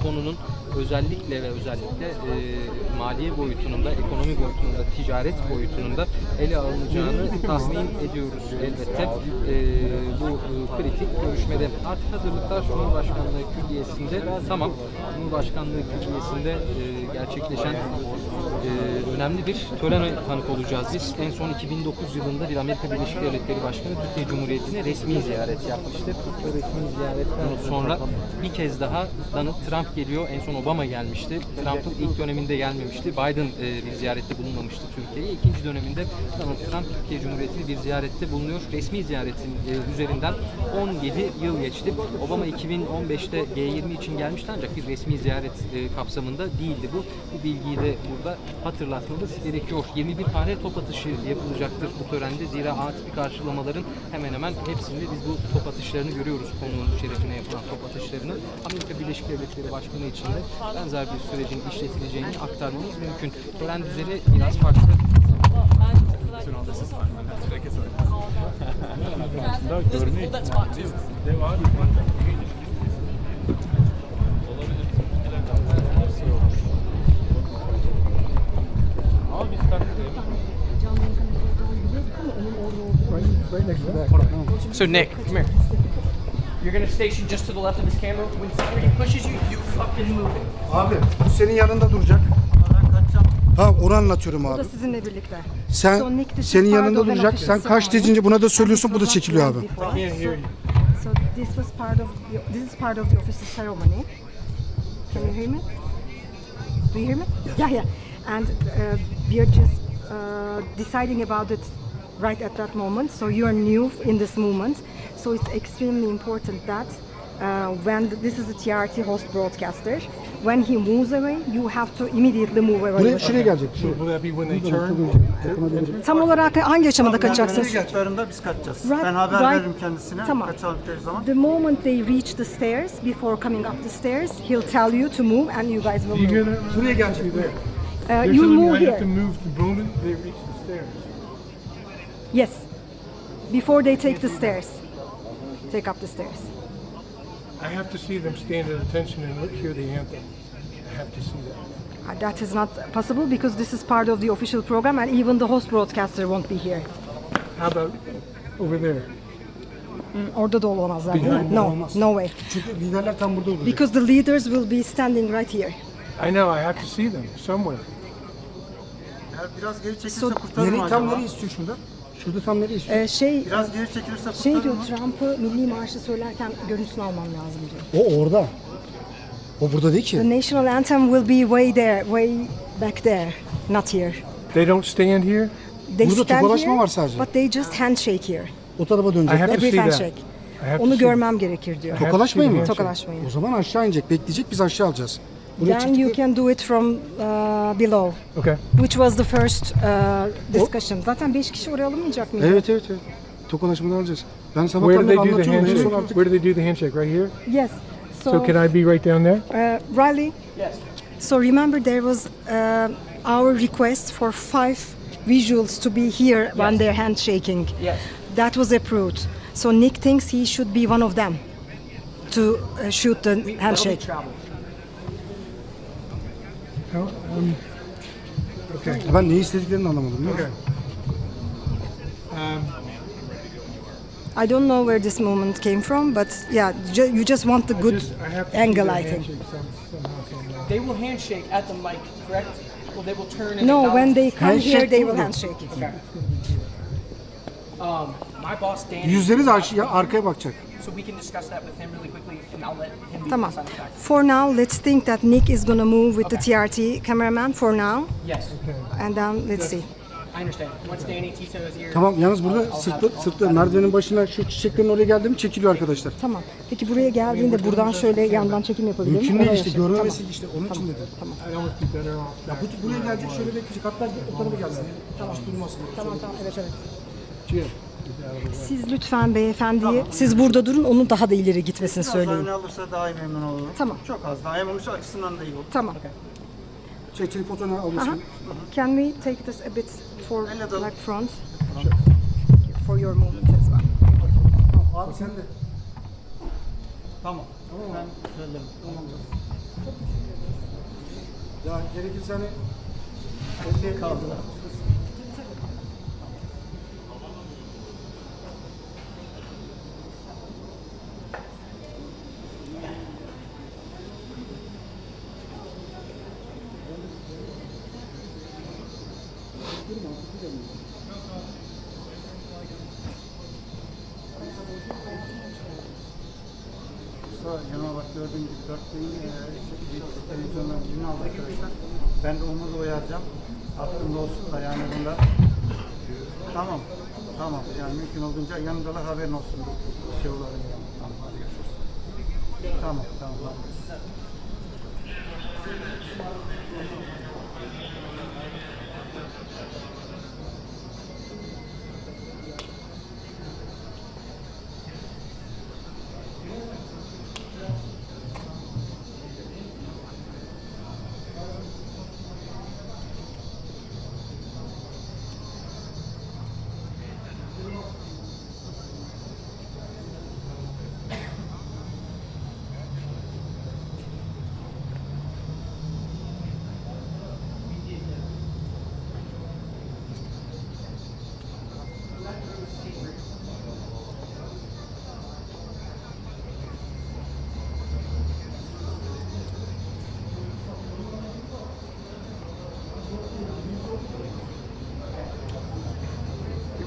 [SPEAKER 6] konunun özellikle maliye boyutunun da, ekonomi boyutunun da, ticaret boyutunun da ele alınacağını tahmin ediyoruz elbette. Bu kritik görüşmede artık hazırlıklar Cumhurbaşkanlığı Külliyesi'nde tamam. Cumhurbaşkanlığı Külliyesi'nde gerçekleşen önemli bir törene tanık olacağız. Biz en son 2009 yılında bir Amerika Birleşik Devletleri Başkanı Türkiye Cumhuriyeti'ne resmi ziyaret yapmıştı. Bu resmi ziyaretten sonra bir kez daha Donald Trump geliyor. En son Obama gelmişti. Trump'ın ilk döneminde gelmemişti. Biden bir ziyarette bulunmamıştı Türkiye'ye. İkinci döneminde Donald Trump Türkiye Cumhuriyeti'ne bir ziyarette bulunuyor. Resmi ziyaretin üzerinden 17 yıl geçti. Obama 2015'te G20 için gelmişti ancak bir resmi ziyaret kapsamında değildi bu. Bu bilgiyi de burada hatırlatmamız gerekiyor. 21 tane top atışı yapılacaktır bu törende. Zira A-tipi karşılamaların hemen hemen hepsinde biz bu top atışlarını görüyoruz. Konuğun şerefine yapılan top atışlarını. Amerika Birleşik Devletleri Başkanı için de benzer bir sürecin işletileceğini aktarmamız mümkün. Tören düzeni biraz farklı.
[SPEAKER 8] Right next to that.
[SPEAKER 9] So Nick, come here. You're gonna station just to the left of this camera. When somebody pushes you, you fucking move it.
[SPEAKER 10] Abi bu senin yanında duracak. Tamam, onu anlatıyorum abi.
[SPEAKER 11] Bu da sizinle birlikte.
[SPEAKER 10] Sen senin yanında duracak. Sen kaç dediğince buna da söylüyorsun, bu da çekiliyor abi.
[SPEAKER 11] So this is part of the official ceremony. Can you hear me? Do you hear me? Yeah. And we are just deciding about it right at that moment. So you are new in this movement. So it's extremely important that This is a TRT host broadcaster. When he moves away, you have to immediately move away.
[SPEAKER 10] Buraya şuraya gelecek.
[SPEAKER 8] Will that be when they turn?
[SPEAKER 11] Tam olarak hangi aşamada kaçacaksınız?
[SPEAKER 1] Çıktıklarında biz kaçacağız.
[SPEAKER 11] Right,
[SPEAKER 1] Ben haber
[SPEAKER 11] right.
[SPEAKER 1] veririm kendisine.
[SPEAKER 11] Tamam.
[SPEAKER 1] Kaçaldıkları zaman.
[SPEAKER 11] The moment they reach the stairs, before coming up the stairs, he'll tell you to move and you guys will
[SPEAKER 8] Do you hear
[SPEAKER 11] move.
[SPEAKER 8] that?
[SPEAKER 10] Buraya gelecek.
[SPEAKER 8] They're
[SPEAKER 11] You
[SPEAKER 8] telling me
[SPEAKER 11] move
[SPEAKER 8] I have to
[SPEAKER 11] here.
[SPEAKER 8] move the moment they reach the stairs.
[SPEAKER 11] Yes. Before they take the stairs. Take up the stairs.
[SPEAKER 8] I have to see them stand at attention and hear the anthem. I have to see that.
[SPEAKER 11] That is not possible because this is part of the official program and even the host broadcaster won't be here.
[SPEAKER 8] How about over there?
[SPEAKER 11] Orada da olamazlar değil mi? No, no way.
[SPEAKER 10] Çünkü liderler tam burada olacak.
[SPEAKER 11] Because the leaders will be standing right here.
[SPEAKER 8] I know, I have to see them somewhere.
[SPEAKER 1] Eğer biraz geri çekilirse
[SPEAKER 11] So-
[SPEAKER 1] kurtarır mı
[SPEAKER 10] Nereye, tam
[SPEAKER 1] acaba?
[SPEAKER 10] nereye istiyor şurada? Şurada tam nereye istiyor?
[SPEAKER 1] Biraz geri çekilirse kurtarır
[SPEAKER 11] Şey diyor,
[SPEAKER 1] mı?
[SPEAKER 11] Trump'ı milli marşı söylerken görüntüsünü almam lazım diyor.
[SPEAKER 10] O orada. O burada değil ki.
[SPEAKER 11] The national anthem will be way there, way back there, not here.
[SPEAKER 8] They don't stand here?
[SPEAKER 11] They
[SPEAKER 10] Burada
[SPEAKER 11] stand
[SPEAKER 10] tokalaşma
[SPEAKER 11] here,
[SPEAKER 10] var sadece.
[SPEAKER 11] but they just handshake here.
[SPEAKER 10] O tarafa
[SPEAKER 8] I
[SPEAKER 10] dönecekler.
[SPEAKER 8] have to
[SPEAKER 11] Every
[SPEAKER 8] see that.
[SPEAKER 11] handshake.
[SPEAKER 8] I have to
[SPEAKER 11] Onu
[SPEAKER 8] see
[SPEAKER 11] görmem gerekir diyor.
[SPEAKER 8] I have to
[SPEAKER 10] Tokalaşmayın
[SPEAKER 8] see
[SPEAKER 10] mı?
[SPEAKER 8] the handshake.
[SPEAKER 11] Tokalaşmayın.
[SPEAKER 10] O zaman aşağı inecek. Bekleyecek, biz aşağı alacağız. Buraya
[SPEAKER 11] Then you
[SPEAKER 10] çıktık.
[SPEAKER 11] can do it from below,
[SPEAKER 8] Okay.
[SPEAKER 11] which was the first discussion. Zaten 5 kişi oraya alınmayacak mıydı?
[SPEAKER 10] Evet. Tokalaşmadan alacağız. Ben
[SPEAKER 8] Where do
[SPEAKER 10] sabahtan
[SPEAKER 8] they
[SPEAKER 10] beri
[SPEAKER 8] do the
[SPEAKER 10] anlatıyorum. En son
[SPEAKER 8] handshake?
[SPEAKER 10] artık
[SPEAKER 8] Where do they do the handshake? Right here?
[SPEAKER 11] Yes.
[SPEAKER 8] So can I be right down there?
[SPEAKER 11] Riley? Yes. So remember there was our request for 5 visuals to be here when they're handshaking.
[SPEAKER 12] Yes.
[SPEAKER 11] That was approved. So Nick thinks he should be one of them to shoot the handshake.
[SPEAKER 8] Okay.
[SPEAKER 10] ben ne istediklerini anlamadım. Değil mi?
[SPEAKER 8] Okay.
[SPEAKER 11] I don't know where this moment came from, but yeah, you just want the good
[SPEAKER 8] I have to see
[SPEAKER 11] angle,
[SPEAKER 8] their
[SPEAKER 11] I think.
[SPEAKER 8] handshake somehow.
[SPEAKER 12] They will handshake at the mic, correct? Well, they will turn and
[SPEAKER 11] No, when they
[SPEAKER 12] acknowledge.
[SPEAKER 11] come here,
[SPEAKER 10] Handshake
[SPEAKER 11] they will
[SPEAKER 10] burada.
[SPEAKER 11] handshake.
[SPEAKER 12] Okay. My boss Danny.
[SPEAKER 10] Yüzleri de arkaya bakacak.
[SPEAKER 12] So we can discuss that with him really quickly, and I'll let him be
[SPEAKER 11] Tamam.
[SPEAKER 12] the sign back.
[SPEAKER 11] For now, let's think that Nick is gonna move with the TRT cameraman for now,
[SPEAKER 12] Yes,
[SPEAKER 11] and then let's see.
[SPEAKER 12] I understand. Once Danny Tito is here.
[SPEAKER 10] Tamam, yalnız burada
[SPEAKER 12] I'll have-
[SPEAKER 10] sırtlı merdivenin başına şu çiçeklerin oraya geldi mi çekiliyor arkadaşlar.
[SPEAKER 11] Tamam. Peki buraya geldiğinde buradan şöyle yandan çekim yapabilir miyim?
[SPEAKER 10] Mümkün değil
[SPEAKER 11] Ona
[SPEAKER 10] işte,
[SPEAKER 11] yaşayayım.
[SPEAKER 10] görmemesi işte, onun için dedim.
[SPEAKER 8] I almost be better off.
[SPEAKER 10] Ya buraya gelecek, şöyle bekleyecek, hatta o tarafa gelsin. Hiç durmasın.
[SPEAKER 11] Tamam, evet. Siz lütfen beyefendiyi, siz burada durun, onun daha da ileri gitmesini
[SPEAKER 1] Biraz
[SPEAKER 11] söyleyin.
[SPEAKER 1] öne alırsa daha iyi memnun olurum.
[SPEAKER 11] Tamam.
[SPEAKER 1] Çok az daha. Hem onun açısından da iyi olur.
[SPEAKER 11] Tamam.
[SPEAKER 10] Çekili fotoğrafını
[SPEAKER 11] Aha.
[SPEAKER 10] almasın.
[SPEAKER 11] Can we take this a bit for
[SPEAKER 1] Elle de-
[SPEAKER 11] like front? For your movement as well.
[SPEAKER 10] Abi sen de.
[SPEAKER 1] Tamam. Ben söylerim.
[SPEAKER 10] Ya gerekirse hani 50 kaldılar.
[SPEAKER 1] Yanıma bak gördüğün gibi 4000 televizyonların birini aldı arkadaşlar. Ben de onu da uyaracağım. Aklımda olsun da yani bunda. Tamam. Tamam. Yani mümkün olduğunca yanındalar, haberin olsun. Şey olarak yani. Tamam. Hadi görüşürüz. Tamam. Tamam.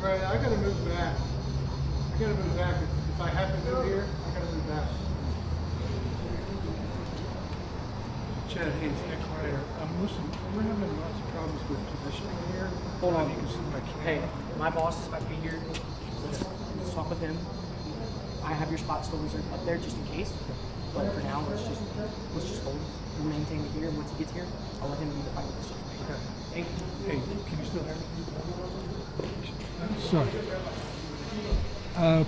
[SPEAKER 8] Right, I gotta move back. I gotta move back. If I have to move here, I gotta move back. Chad Hayes, Nick Ryder. Listen, we're having lots of problems with positioning here.
[SPEAKER 12] Hold on.
[SPEAKER 8] You can see my camera.
[SPEAKER 12] Hey, my boss is about to be here. Let's talk with him. I have your spot still reserved up there just in case. But for now, let's just hold. We'll maintain it here. Once he gets here, I'll let him be the final decision.
[SPEAKER 8] Okay.
[SPEAKER 12] Thank you.
[SPEAKER 8] Hey, can you still hear me? Sorry.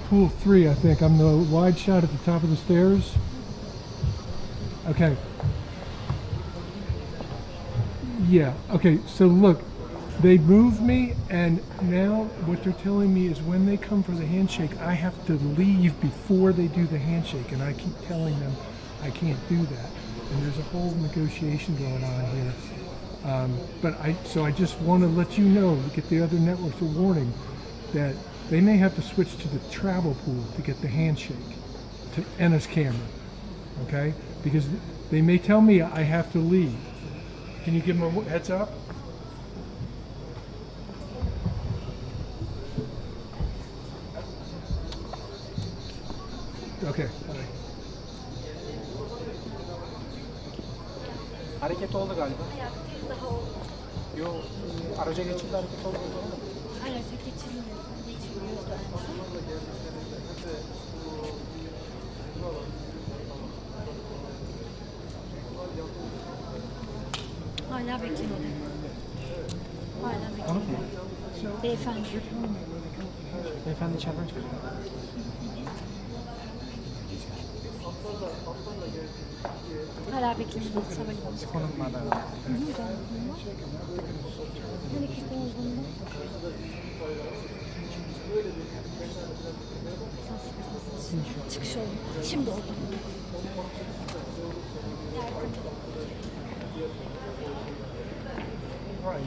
[SPEAKER 8] Pool 3, I think. I'm the wide shot at the top of the stairs. Okay. Yeah, okay, so look, they moved me, and now what they're telling me is when they come for the handshake, I have to leave before they do the handshake, and I keep telling them I can't do that. And there's a whole negotiation going on here. So I just want to let you know, to get the other networks a warning, that they may have to switch to the travel pool to get the handshake to Enna's camera, okay? Because they may tell me I have to leave. Can you give them a heads up? Okay.
[SPEAKER 10] Hareket oldu galiba. Yo, araca geçildi, hareket oldu.
[SPEAKER 11] Araca geçilmiyordu en son. Hala bekliyorum. Hala bekliyorum. Beyefendi.
[SPEAKER 10] Beyefendi içeriden çıkacak.
[SPEAKER 11] Hala bekliyorum.
[SPEAKER 10] Konumlarda.
[SPEAKER 11] Hareketli olduğunda. Çıkış oldu. Şimdi oldu.
[SPEAKER 8] Right.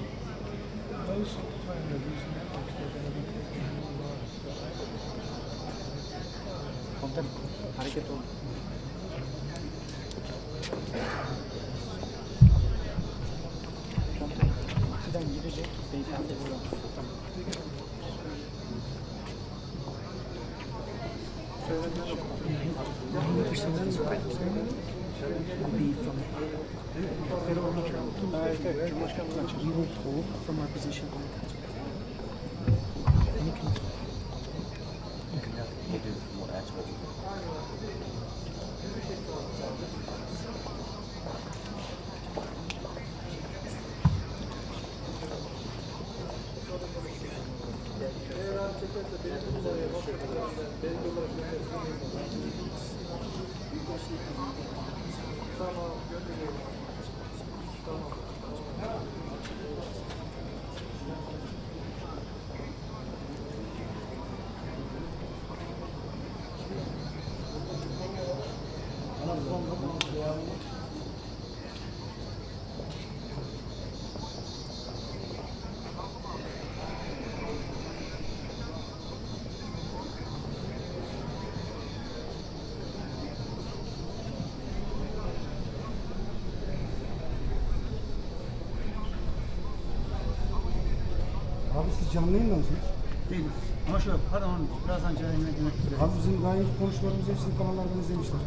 [SPEAKER 8] Most of the time they're using networks, they're going to be taking a lot.
[SPEAKER 10] Komutanım, hareket oldu. Şuradan girecek, beyefendi buradan.
[SPEAKER 12] We will hold from our position on the council.
[SPEAKER 10] Abi siz canlı yayında mısınız?
[SPEAKER 1] Değiliz. Ama şöyle, pardon, birazdan Ceren'le demek üzere.
[SPEAKER 10] Abi bizim daha önce konuşmalarımızı hepsini kanallardan izlemişler.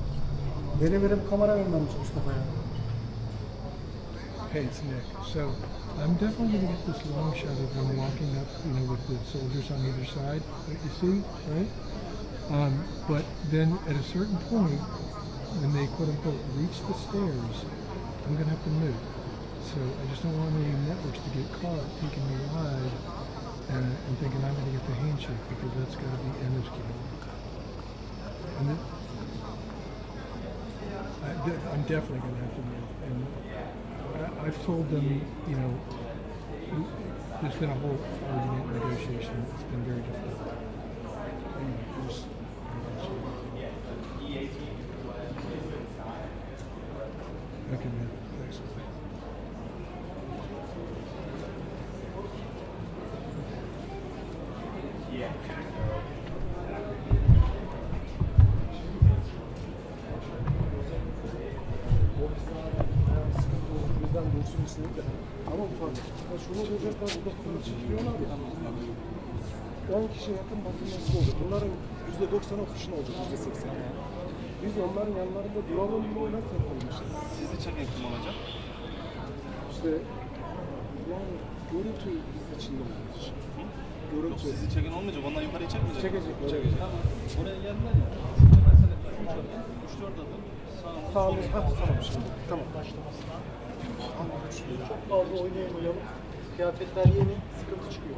[SPEAKER 10] Benim bir kamera vermemiş Mustafa'ya.
[SPEAKER 8] Hey, it's Nick. So I'm definitely going to get this long shot of them walking up, with the soldiers on either side. You see, right? But then at a certain point, when they quote unquote reach the stairs, I'm going to have to move. So I just don't want any networks to get caught taking me live and thinking I'm going to get the handshake, because that's got to be Enna's camera. And I'm definitely going to have to move. And I've told them, there's been a whole argument, negotiation. It's been very difficult. Okay, man. Thanks.
[SPEAKER 10] Bizden dursun istedik. Ama şunu diyecekler, burada konu çıkıyorlar ya. 10 kişi yakın basılması oldu. Bunların %90'ı ofişin olacak, %80'i. Biz onların yanlarında duralım mı, nasıl yapalım işte?
[SPEAKER 9] Sizi çeken kim olacak?
[SPEAKER 10] İşte yani görüntü biz içinde olduğumuz için. Görüntü.
[SPEAKER 9] Sizi çeken olmayacak. Ondan yukarıya çekmeyecek.
[SPEAKER 10] Çekecek.
[SPEAKER 9] Oraya geldiler ya. Şimdi mesela 3-4 adım sağımız
[SPEAKER 10] Sağımız. Tamam şimdi. Tamam. Çok fazla oynayamayalım. Kıyafetler yeni. Sıkıntı çıkıyor.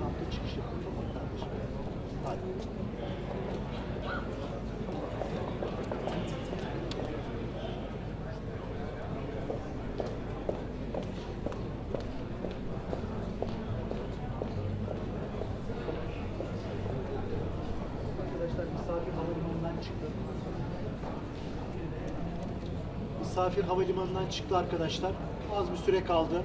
[SPEAKER 1] Rampta çıkış yapın. Tamam kardeşim. Hadi. Arkadaşlar misafir havalimanından çıktı. Misafir havalimanından çıktı arkadaşlar. Az bir süre kaldı.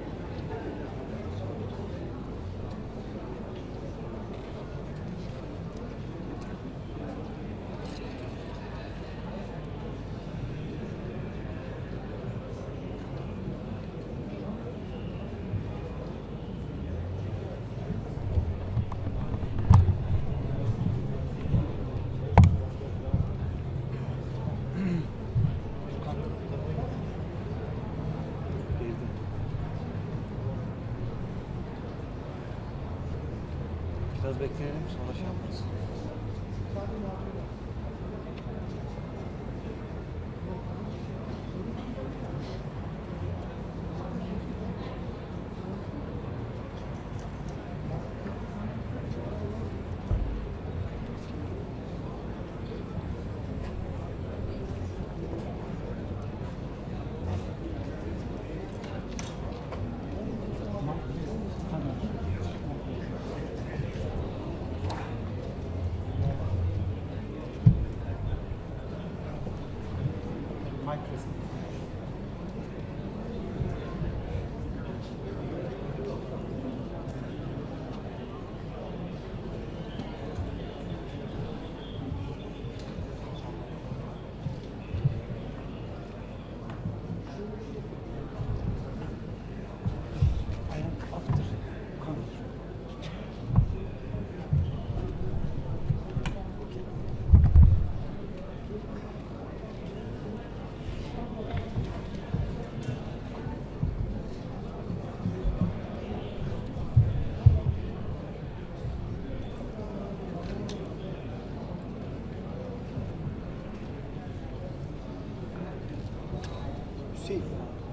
[SPEAKER 6] Biraz bekleyelim sonra şey yaparız.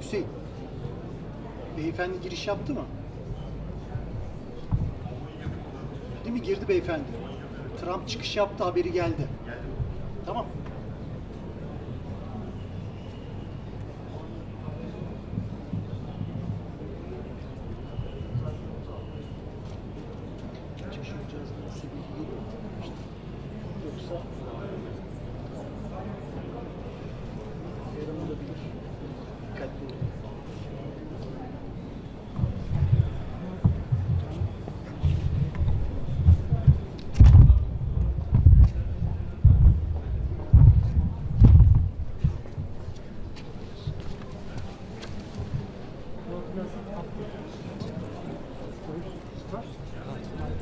[SPEAKER 1] Hüseyin. Beyefendi giriş yaptı mı? Değil mi? Girdi beyefendi. Trump çıkış yaptı, haberi geldi. Tamam. Şaşıracağız. Nasıl bir yıl işte. Yoksa yarılabilir. Dikkatli olun.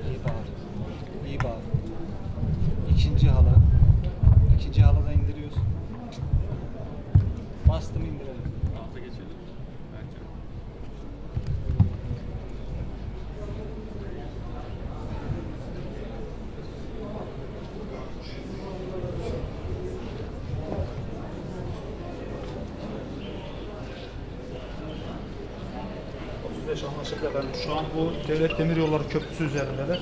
[SPEAKER 6] İyi bağır. İyi bağır. İkinci hala. İkinci halada indiriyorsun. Bastım indirelim.
[SPEAKER 7] Alta geçelim. Bence.
[SPEAKER 1] Anlaşıldı efendim. Şu an bu Devlet Demiryolları Köprüsü üzerindeler.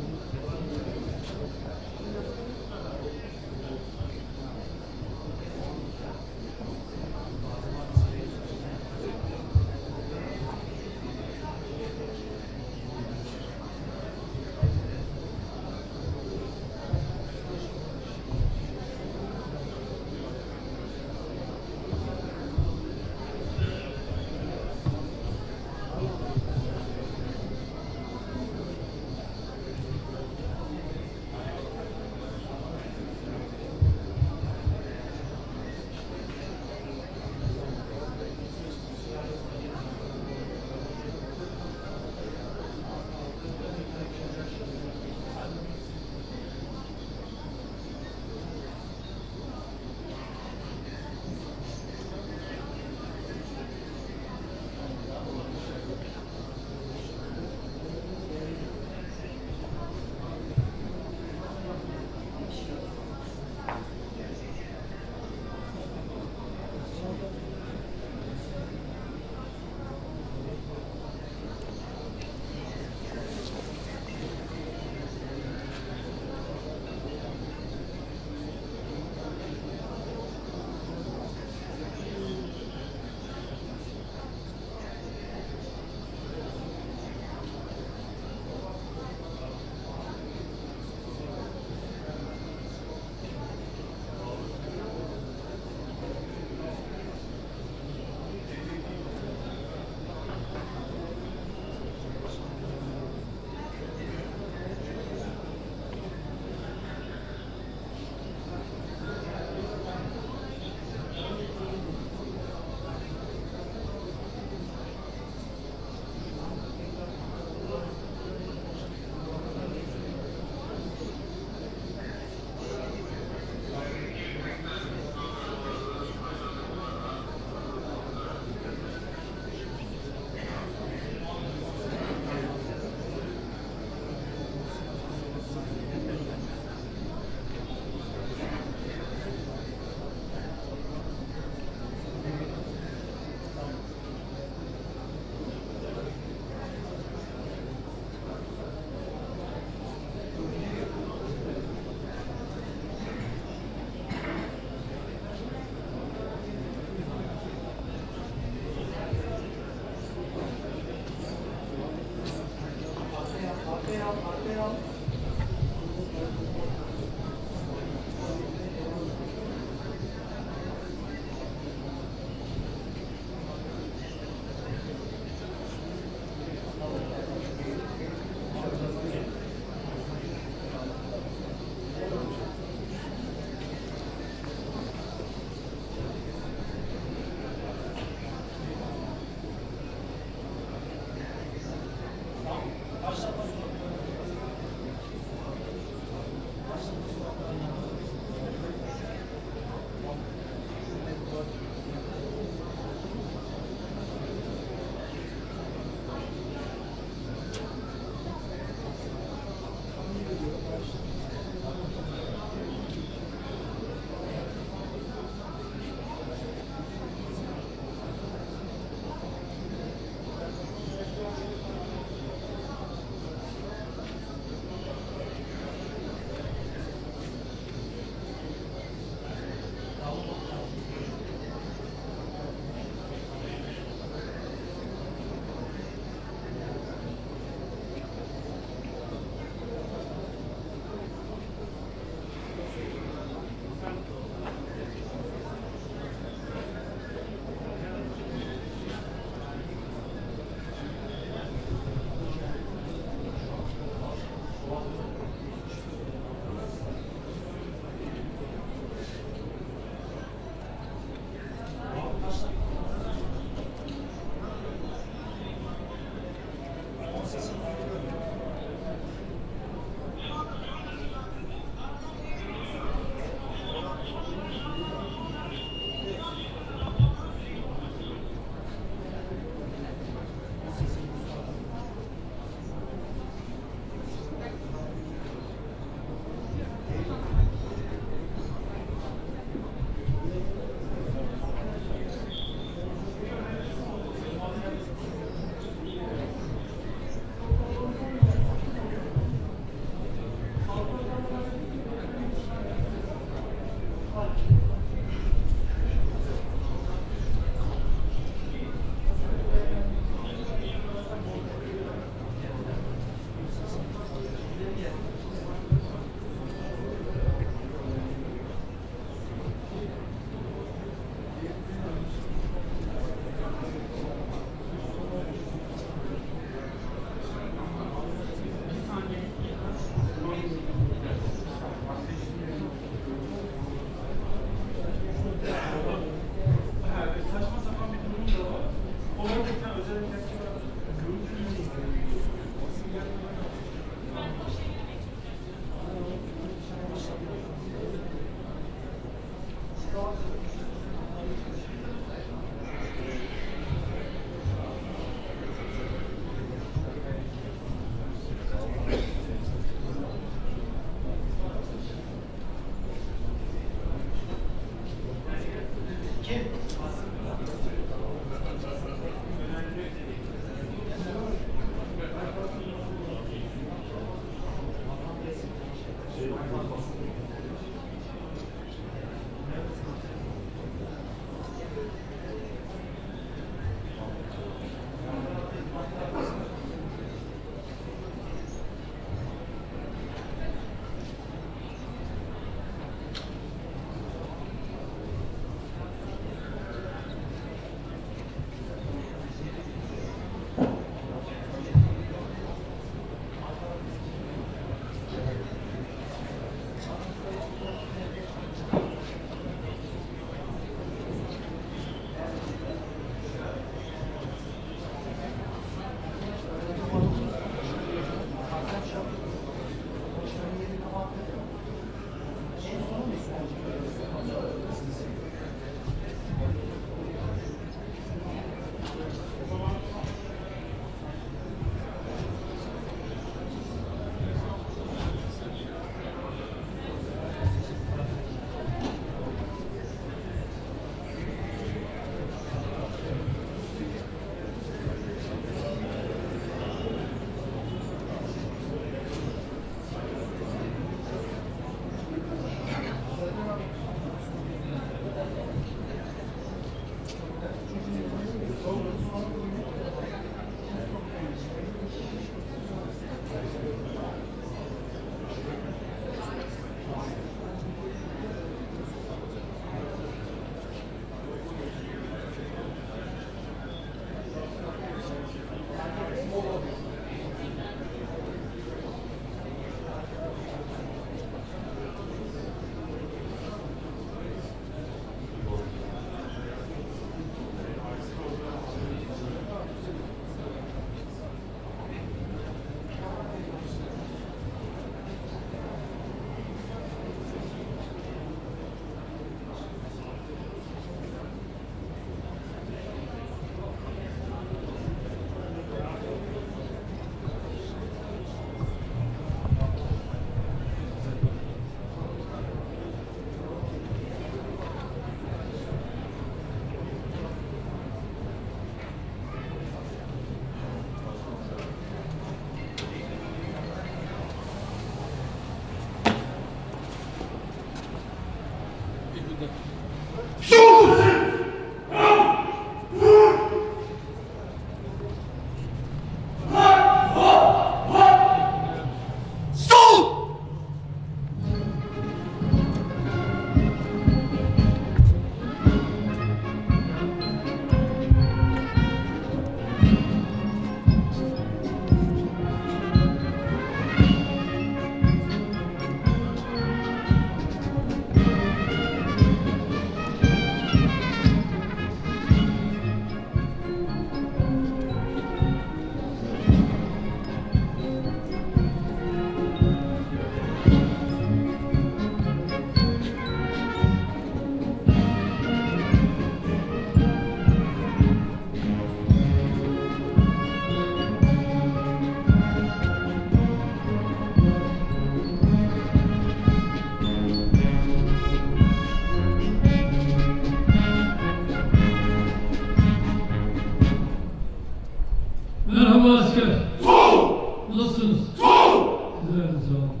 [SPEAKER 13] Bravo asker. Sol. Nasılsınız? Sol. Sizler de sağ olun.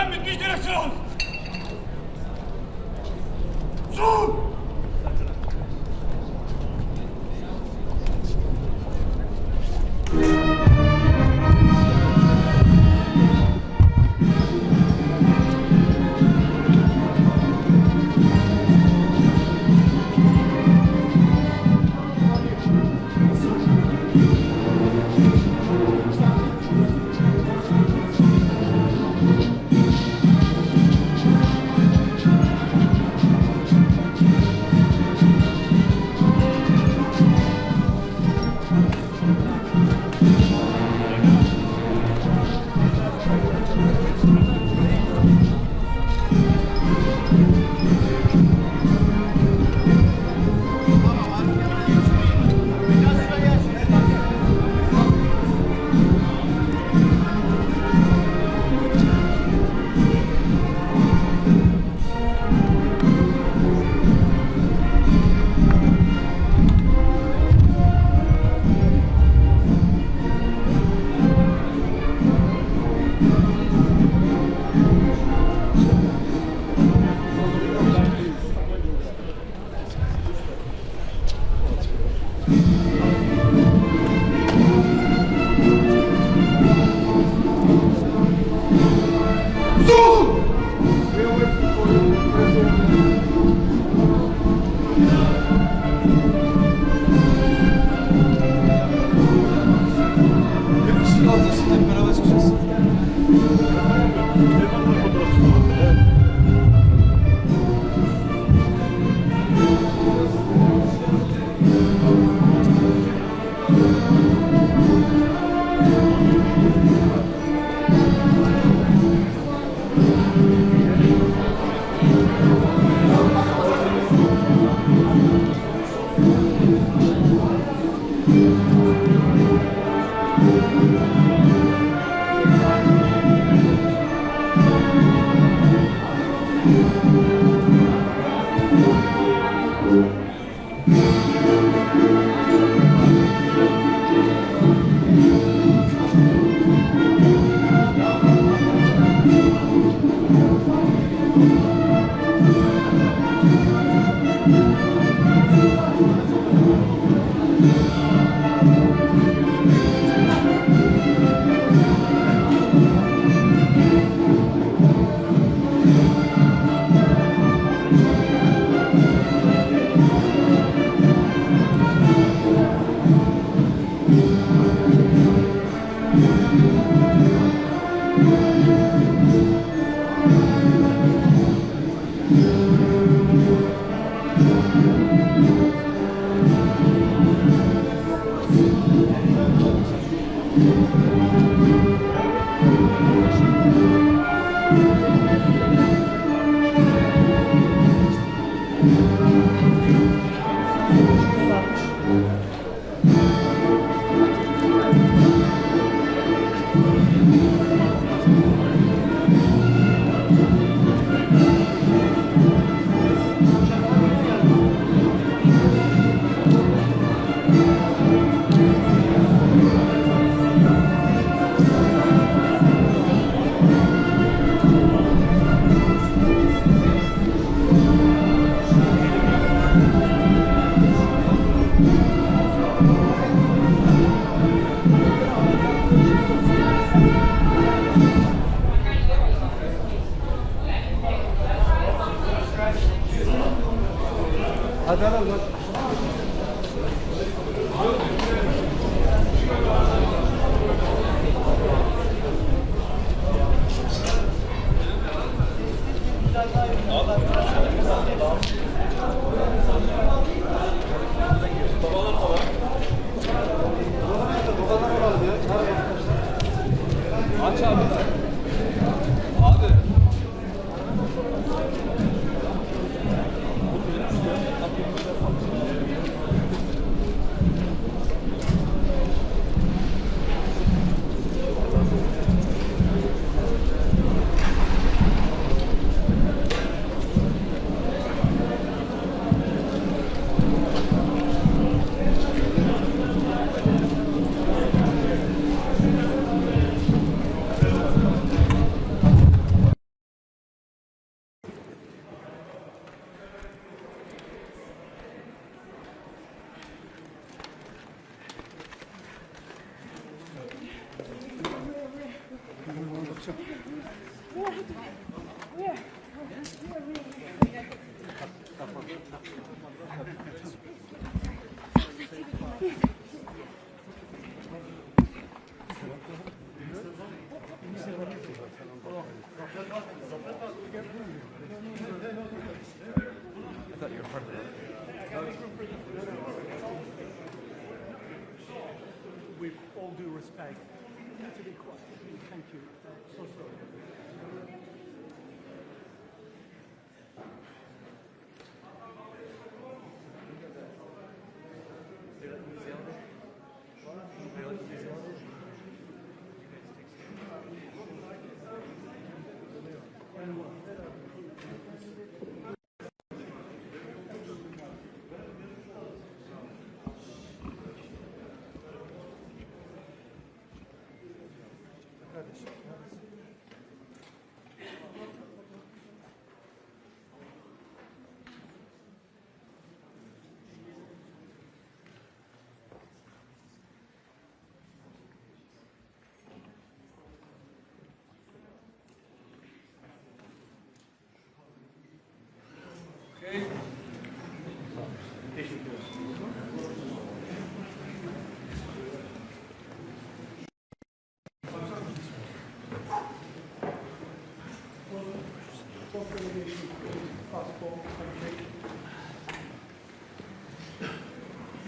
[SPEAKER 14] Dann mit mich Direktion! Zu!
[SPEAKER 9] Aç abi. Abi.
[SPEAKER 1] With all due respect, you need to be quiet. Thank you. So sorry.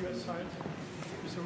[SPEAKER 1] US side, Mr.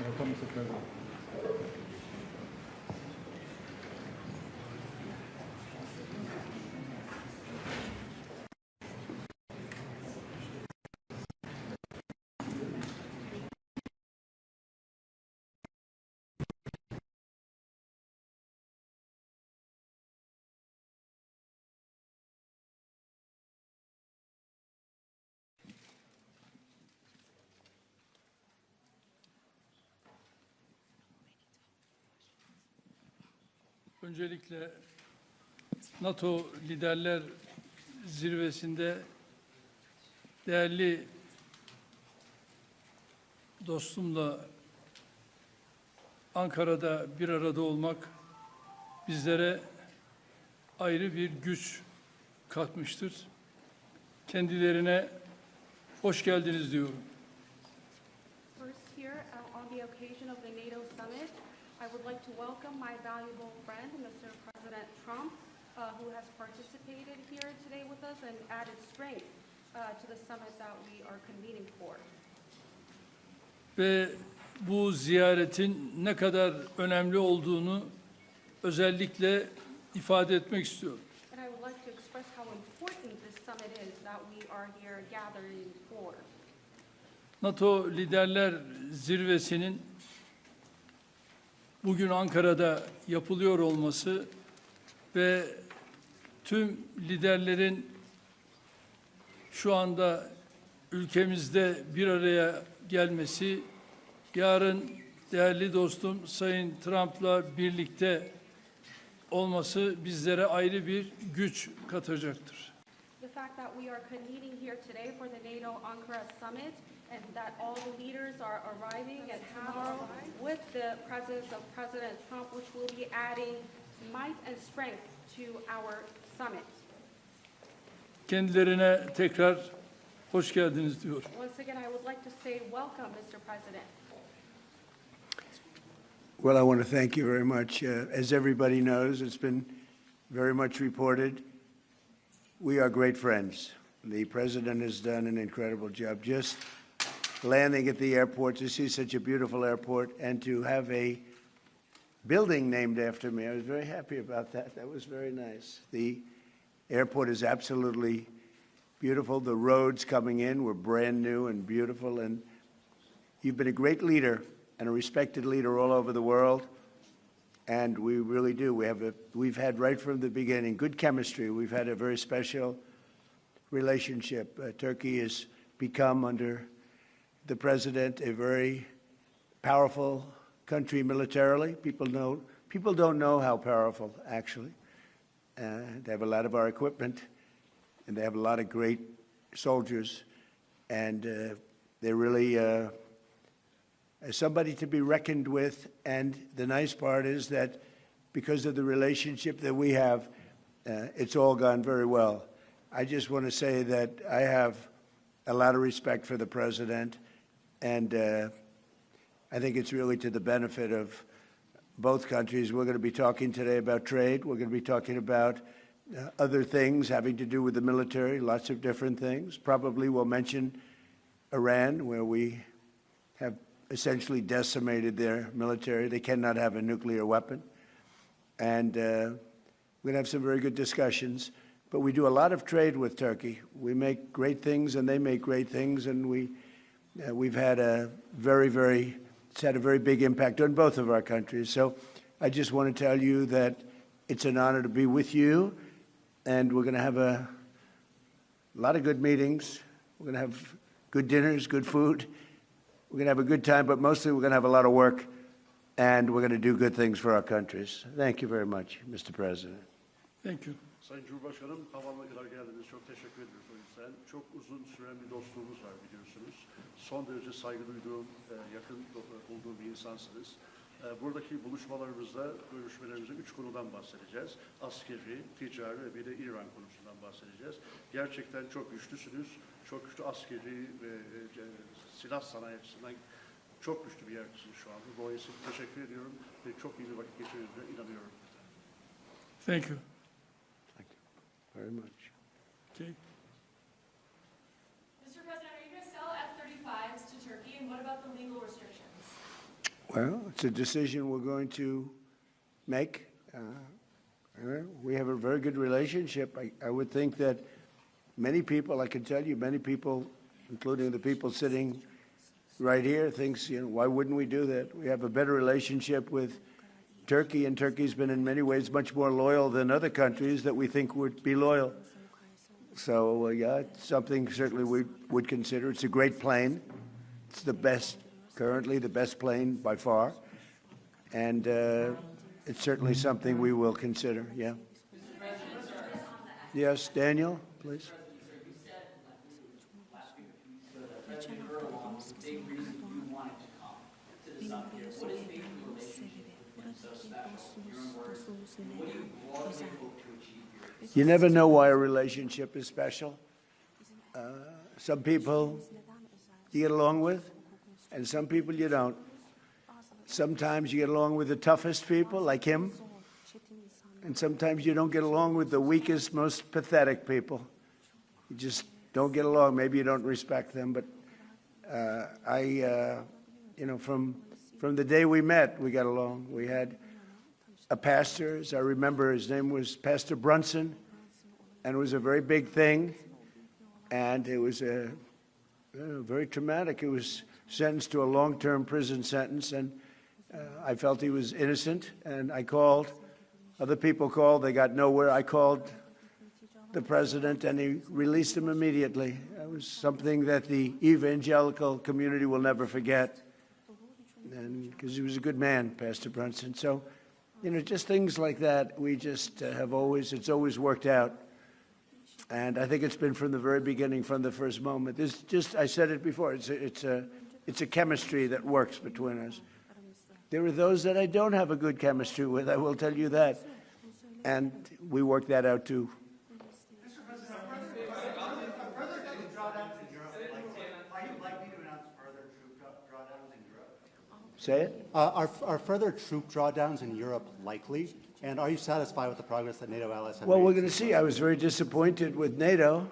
[SPEAKER 7] Welcome, Mr. President.
[SPEAKER 15] Öncelikle NATO Liderler Zirvesi'nde değerli dostumla Ankara'da bir arada olmak bizlere ayrı bir güç katmıştır. Kendilerine hoş geldiniz diyorum.
[SPEAKER 16] First here, on the occasion of the NATO summit, I would like to welcome my valuable friend, Mr. President Trump, who has participated here today with us and added strength to the summit that we are convening for.
[SPEAKER 15] Ve bu ziyaretin ne kadar önemli olduğunu özellikle ifade etmek istiyorum.
[SPEAKER 16] And I would like to express how important this summit is that we are here gathering for.
[SPEAKER 15] NATO Liderler Zirvesi'nin bugün Ankara'da yapılıyor olması ve tüm liderlerin şu anda ülkemizde bir araya gelmesi, yarın değerli dostum Sayın Trump'la birlikte olması bizlere ayrı bir güç katacaktır.
[SPEAKER 16] The fact that we are convening here today for the NATO Ankara summit and that all the leaders are arriving and tomorrow with the presence of President Trump, which will be adding might and strength to our summit.
[SPEAKER 15] Kendilerine tekrar hoş geldiniz diyor.
[SPEAKER 16] Once again, I would like to say welcome, Mr. President.
[SPEAKER 17] Well, I want to thank you very much. As everybody knows, it's been very much reported. We are great friends. The President has done an incredible job just landing at the airport, to see such a beautiful airport, and to have a building named after me. I was very happy about that. That was very nice. The airport is absolutely beautiful. The roads coming in were brand new and beautiful. And you've been a great leader and a respected leader all over the world. And we really do. We've had right from the beginning good chemistry. We've had a very special relationship. Turkey has become, under the president, a very powerful country militarily. People don't know how powerful, actually. They have a lot of our equipment, and they have a lot of great soldiers, and they're really somebody to be reckoned with. And the nice part is that because of the relationship that we have, it's all gone very well. I just want to say that I have a lot of respect for the president, and I think it's really to the benefit of both countries. We're going to be talking today about trade. We're going to be talking about other things having to do with the military, lots of different things. Probably we'll mention Iran, where we have essentially decimated their military. They cannot have a nuclear weapon. And we're going to have some very good discussions. But we do a lot of trade with Turkey. We make great things, and they make great things, and we've had it's had a very big impact on both of our countries. So I just want to tell you that it's an honor to be with you, and we're going to have a lot of good meetings. We're going to have good dinners, good food. We're going to have a good time, but mostly we're going to have a lot of work, and we're going to do good things for our countries. Thank you very much, Mr. President.
[SPEAKER 15] Thank you.
[SPEAKER 18] Sayın Cumhurbaşkanım, havaalanına kadar geldiniz. Çok teşekkür ederiz o yüzden. Çok uzun süren bir dostluğumuz var biliyorsunuz. Son derece saygı duyduğum, yakın bulduğum bir insansınız. Buradaki buluşmalarımızda, görüşmelerimizde 3 konudan bahsedeceğiz. Askeri, ticari ve bir de İran konusundan bahsedeceğiz. Gerçekten çok güçlüsünüz. Çok güçlü askeri ve silah sanayi açısından çok güçlü bir yerdesiniz şu anda. Dolayısıyla teşekkür ediyorum ve çok iyi bir vakit geçirdiğinize inanıyorum.
[SPEAKER 15] Thank you.
[SPEAKER 17] Very much.
[SPEAKER 15] Okay.
[SPEAKER 3] Mr. President, are you going to sell F-35s to Turkey, and what about the legal restrictions?
[SPEAKER 17] Well, it's a decision we're going to make. We have a very good relationship. I would think that many people, I can tell you, many people, including the people sitting right here, thinks, why wouldn't we do that? We have a better relationship with Turkey, and Turkey's been in many ways much more loyal than other countries that we think would be loyal. So, yeah, it's something certainly we would consider. It's a great plane. It's the best, currently the best plane by far. And it's certainly something we will consider, yeah. Yes, Daniel, please. You never know why a relationship is special. Some people you get along with, and some people you don't. Sometimes you get along with the toughest people, like him, and sometimes you don't get along with the weakest, most pathetic people. You just don't get along. Maybe you don't respect them, but from the day we met, we got along. We had a pastor, as I remember, his name was Pastor Brunson, and it was a very big thing, and it was very traumatic. He was sentenced to a long-term prison sentence, and I felt he was innocent, and I called. Other people called. They got nowhere. I called the president, and he released him immediately. It was something that the evangelical community will never forget, and because he was a good man, Pastor Brunson. So, just things like that, we just it's always worked out. And I think it's been from the very beginning, from the first moment. I said it before, it's a chemistry that works between us. There are those that I don't have a good chemistry with, I will tell you that. And we work that out too. Say it?
[SPEAKER 19] Are further troop drawdowns in Europe likely? And are you satisfied with the progress that NATO allies have made?
[SPEAKER 17] Well, we're going to see. I was very disappointed with NATO.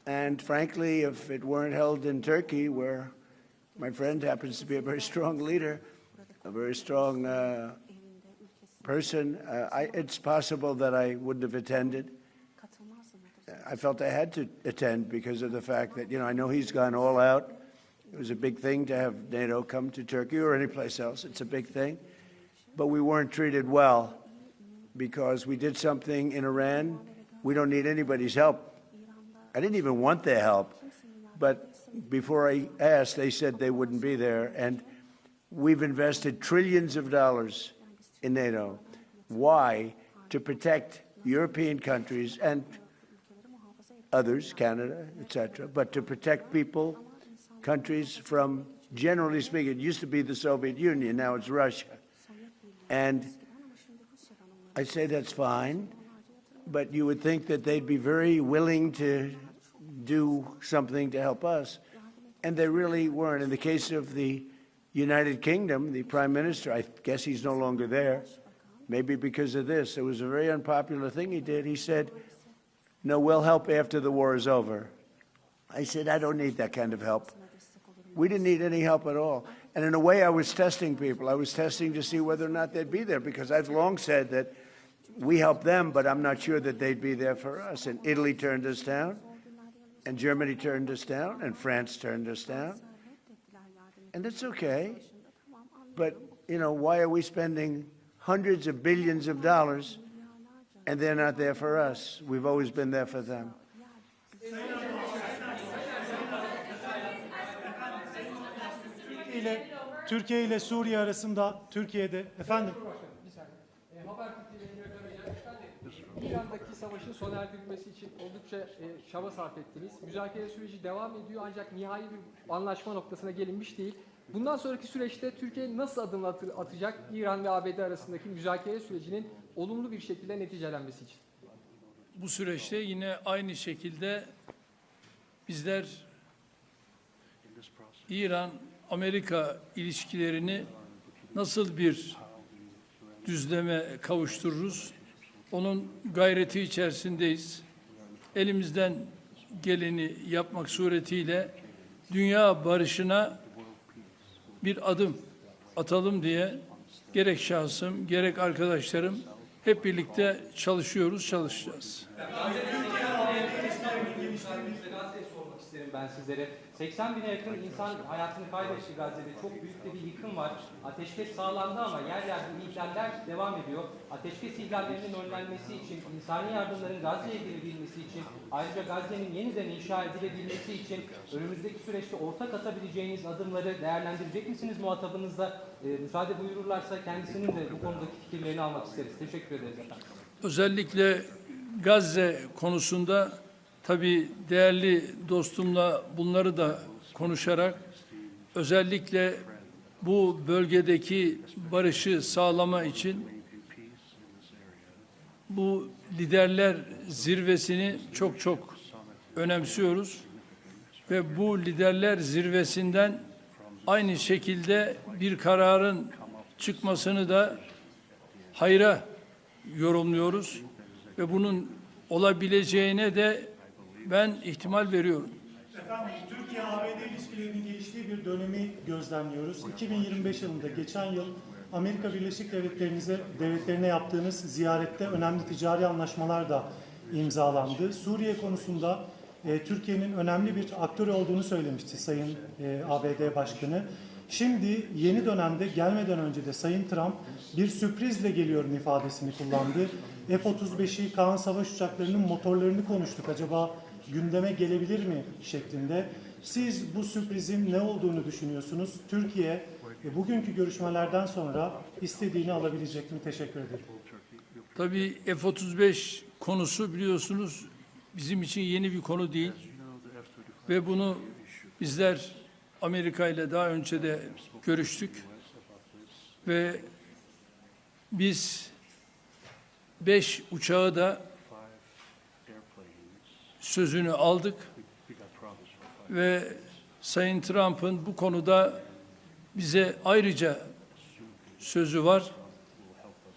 [SPEAKER 17] And frankly, if it weren't held in Turkey, where my friend happens to be a very strong leader, a very strong person, it's possible that I wouldn't have attended. I felt I had to attend because of the fact that, I know he's gone all out. It was a big thing to have NATO come to Turkey or any place else. It's a big thing. But we weren't treated well because we did something in Iran. We don't need anybody's help. I didn't even want their help. But before I asked, they said they wouldn't be there. And we've invested trillions of dollars in NATO. Why? To protect European countries and others, Canada, etc., but to protect people, countries from, generally speaking, it used to be the Soviet Union, now it's Russia. And I say that's fine, but you would think that they'd be very willing to do something to help us, and they really weren't. In the case of the United Kingdom, the Prime Minister, I guess he's no longer there, maybe because of this. It was a very unpopular thing he did. He said, no, we'll help after the war is over. I said, I don't need that kind of help. We didn't need any help at all. And in a way, I was testing people. I was testing to see whether or not they'd be there, because I've long said that we helped them, but I'm not sure that they'd be there for us. And Italy turned us down, and Germany turned us down, and France turned us down. And it's okay. But, why are we spending hundreds of billions of dollars and they're not there for us? We've always been there for them.
[SPEAKER 20] Türkiye ile Suriye arasında Türkiye'de efendim.
[SPEAKER 5] İran'daki savaşın sona erdirilmesi için oldukça çaba sarf ettiniz. Müzakere süreci devam ediyor ancak nihai bir anlaşma noktasına gelinmiş değil. Bundan sonraki süreçte Türkiye nasıl adımlar atacak İran ve ABD arasındaki müzakere sürecinin olumlu bir şekilde neticelenmesi için?
[SPEAKER 15] Bu süreçte yine aynı şekilde bizler İran-Amerika ilişkilerini nasıl bir düzleme kavuştururuz? Onun gayreti içerisindeyiz. Elimizden geleni yapmak suretiyle dünya barışına bir adım atalım diye gerek şahsım, gerek arkadaşlarım hep birlikte çalışacağız.
[SPEAKER 21] Sormak isterim ben sizlere. 80 bine yakın insan hayatını kaybetti Gazze'de. Çok büyük de bir yıkım var. Ateşkes sağlandı ama yer yer bu ihlaller devam ediyor. Ateşkes ihlallerinin önlenmesi için, insani yardımların Gazze'ye girebilmesi için, ayrıca Gazze'nin yeniden inşa edilebilmesi için önümüzdeki süreçte ortak atabileceğiniz adımları değerlendirecek misiniz muhatabınızla? Müsaade buyururlarsa kendisinin de bu konudaki fikirlerini almak isteriz. Teşekkür ederiz efendim.
[SPEAKER 15] Özellikle Gazze konusunda tabii değerli dostumla bunları da konuşarak özellikle bu bölgedeki barışı sağlama için bu liderler zirvesini çok önemsiyoruz ve bu liderler zirvesinden aynı şekilde bir kararın çıkmasını da hayra yorumluyoruz ve bunun olabileceğine de ben ihtimal veriyorum.
[SPEAKER 20] Efendim, Türkiye-ABD ilişkilerinin geliştiği bir dönemi gözlemliyoruz. 2025 yılında geçen yıl Amerika Birleşik Devletleri'ne yaptığınız ziyarette önemli ticari anlaşmalar da imzalandı. Suriye konusunda Türkiye'nin önemli bir aktör olduğunu söylemişti Sayın ABD Başkanı. Şimdi yeni dönemde gelmeden önce de Sayın Trump bir sürprizle geliyorum ifadesini kullandı. F-35'i, Kaan savaş uçaklarının motorlarını konuştuk. Acaba gündeme gelebilir mi şeklinde. Siz bu sürprizin ne olduğunu düşünüyorsunuz? Türkiye bugünkü görüşmelerden sonra istediğini alabilecek mi? Teşekkür ederim.
[SPEAKER 15] Tabii F-35 konusu biliyorsunuz bizim için yeni bir konu değil. Ve bunu bizler Amerika ile daha önce de görüştük. Ve biz 5 uçağı da sözünü aldık ve Sayın Trump'ın bu konuda bize ayrıca sözü var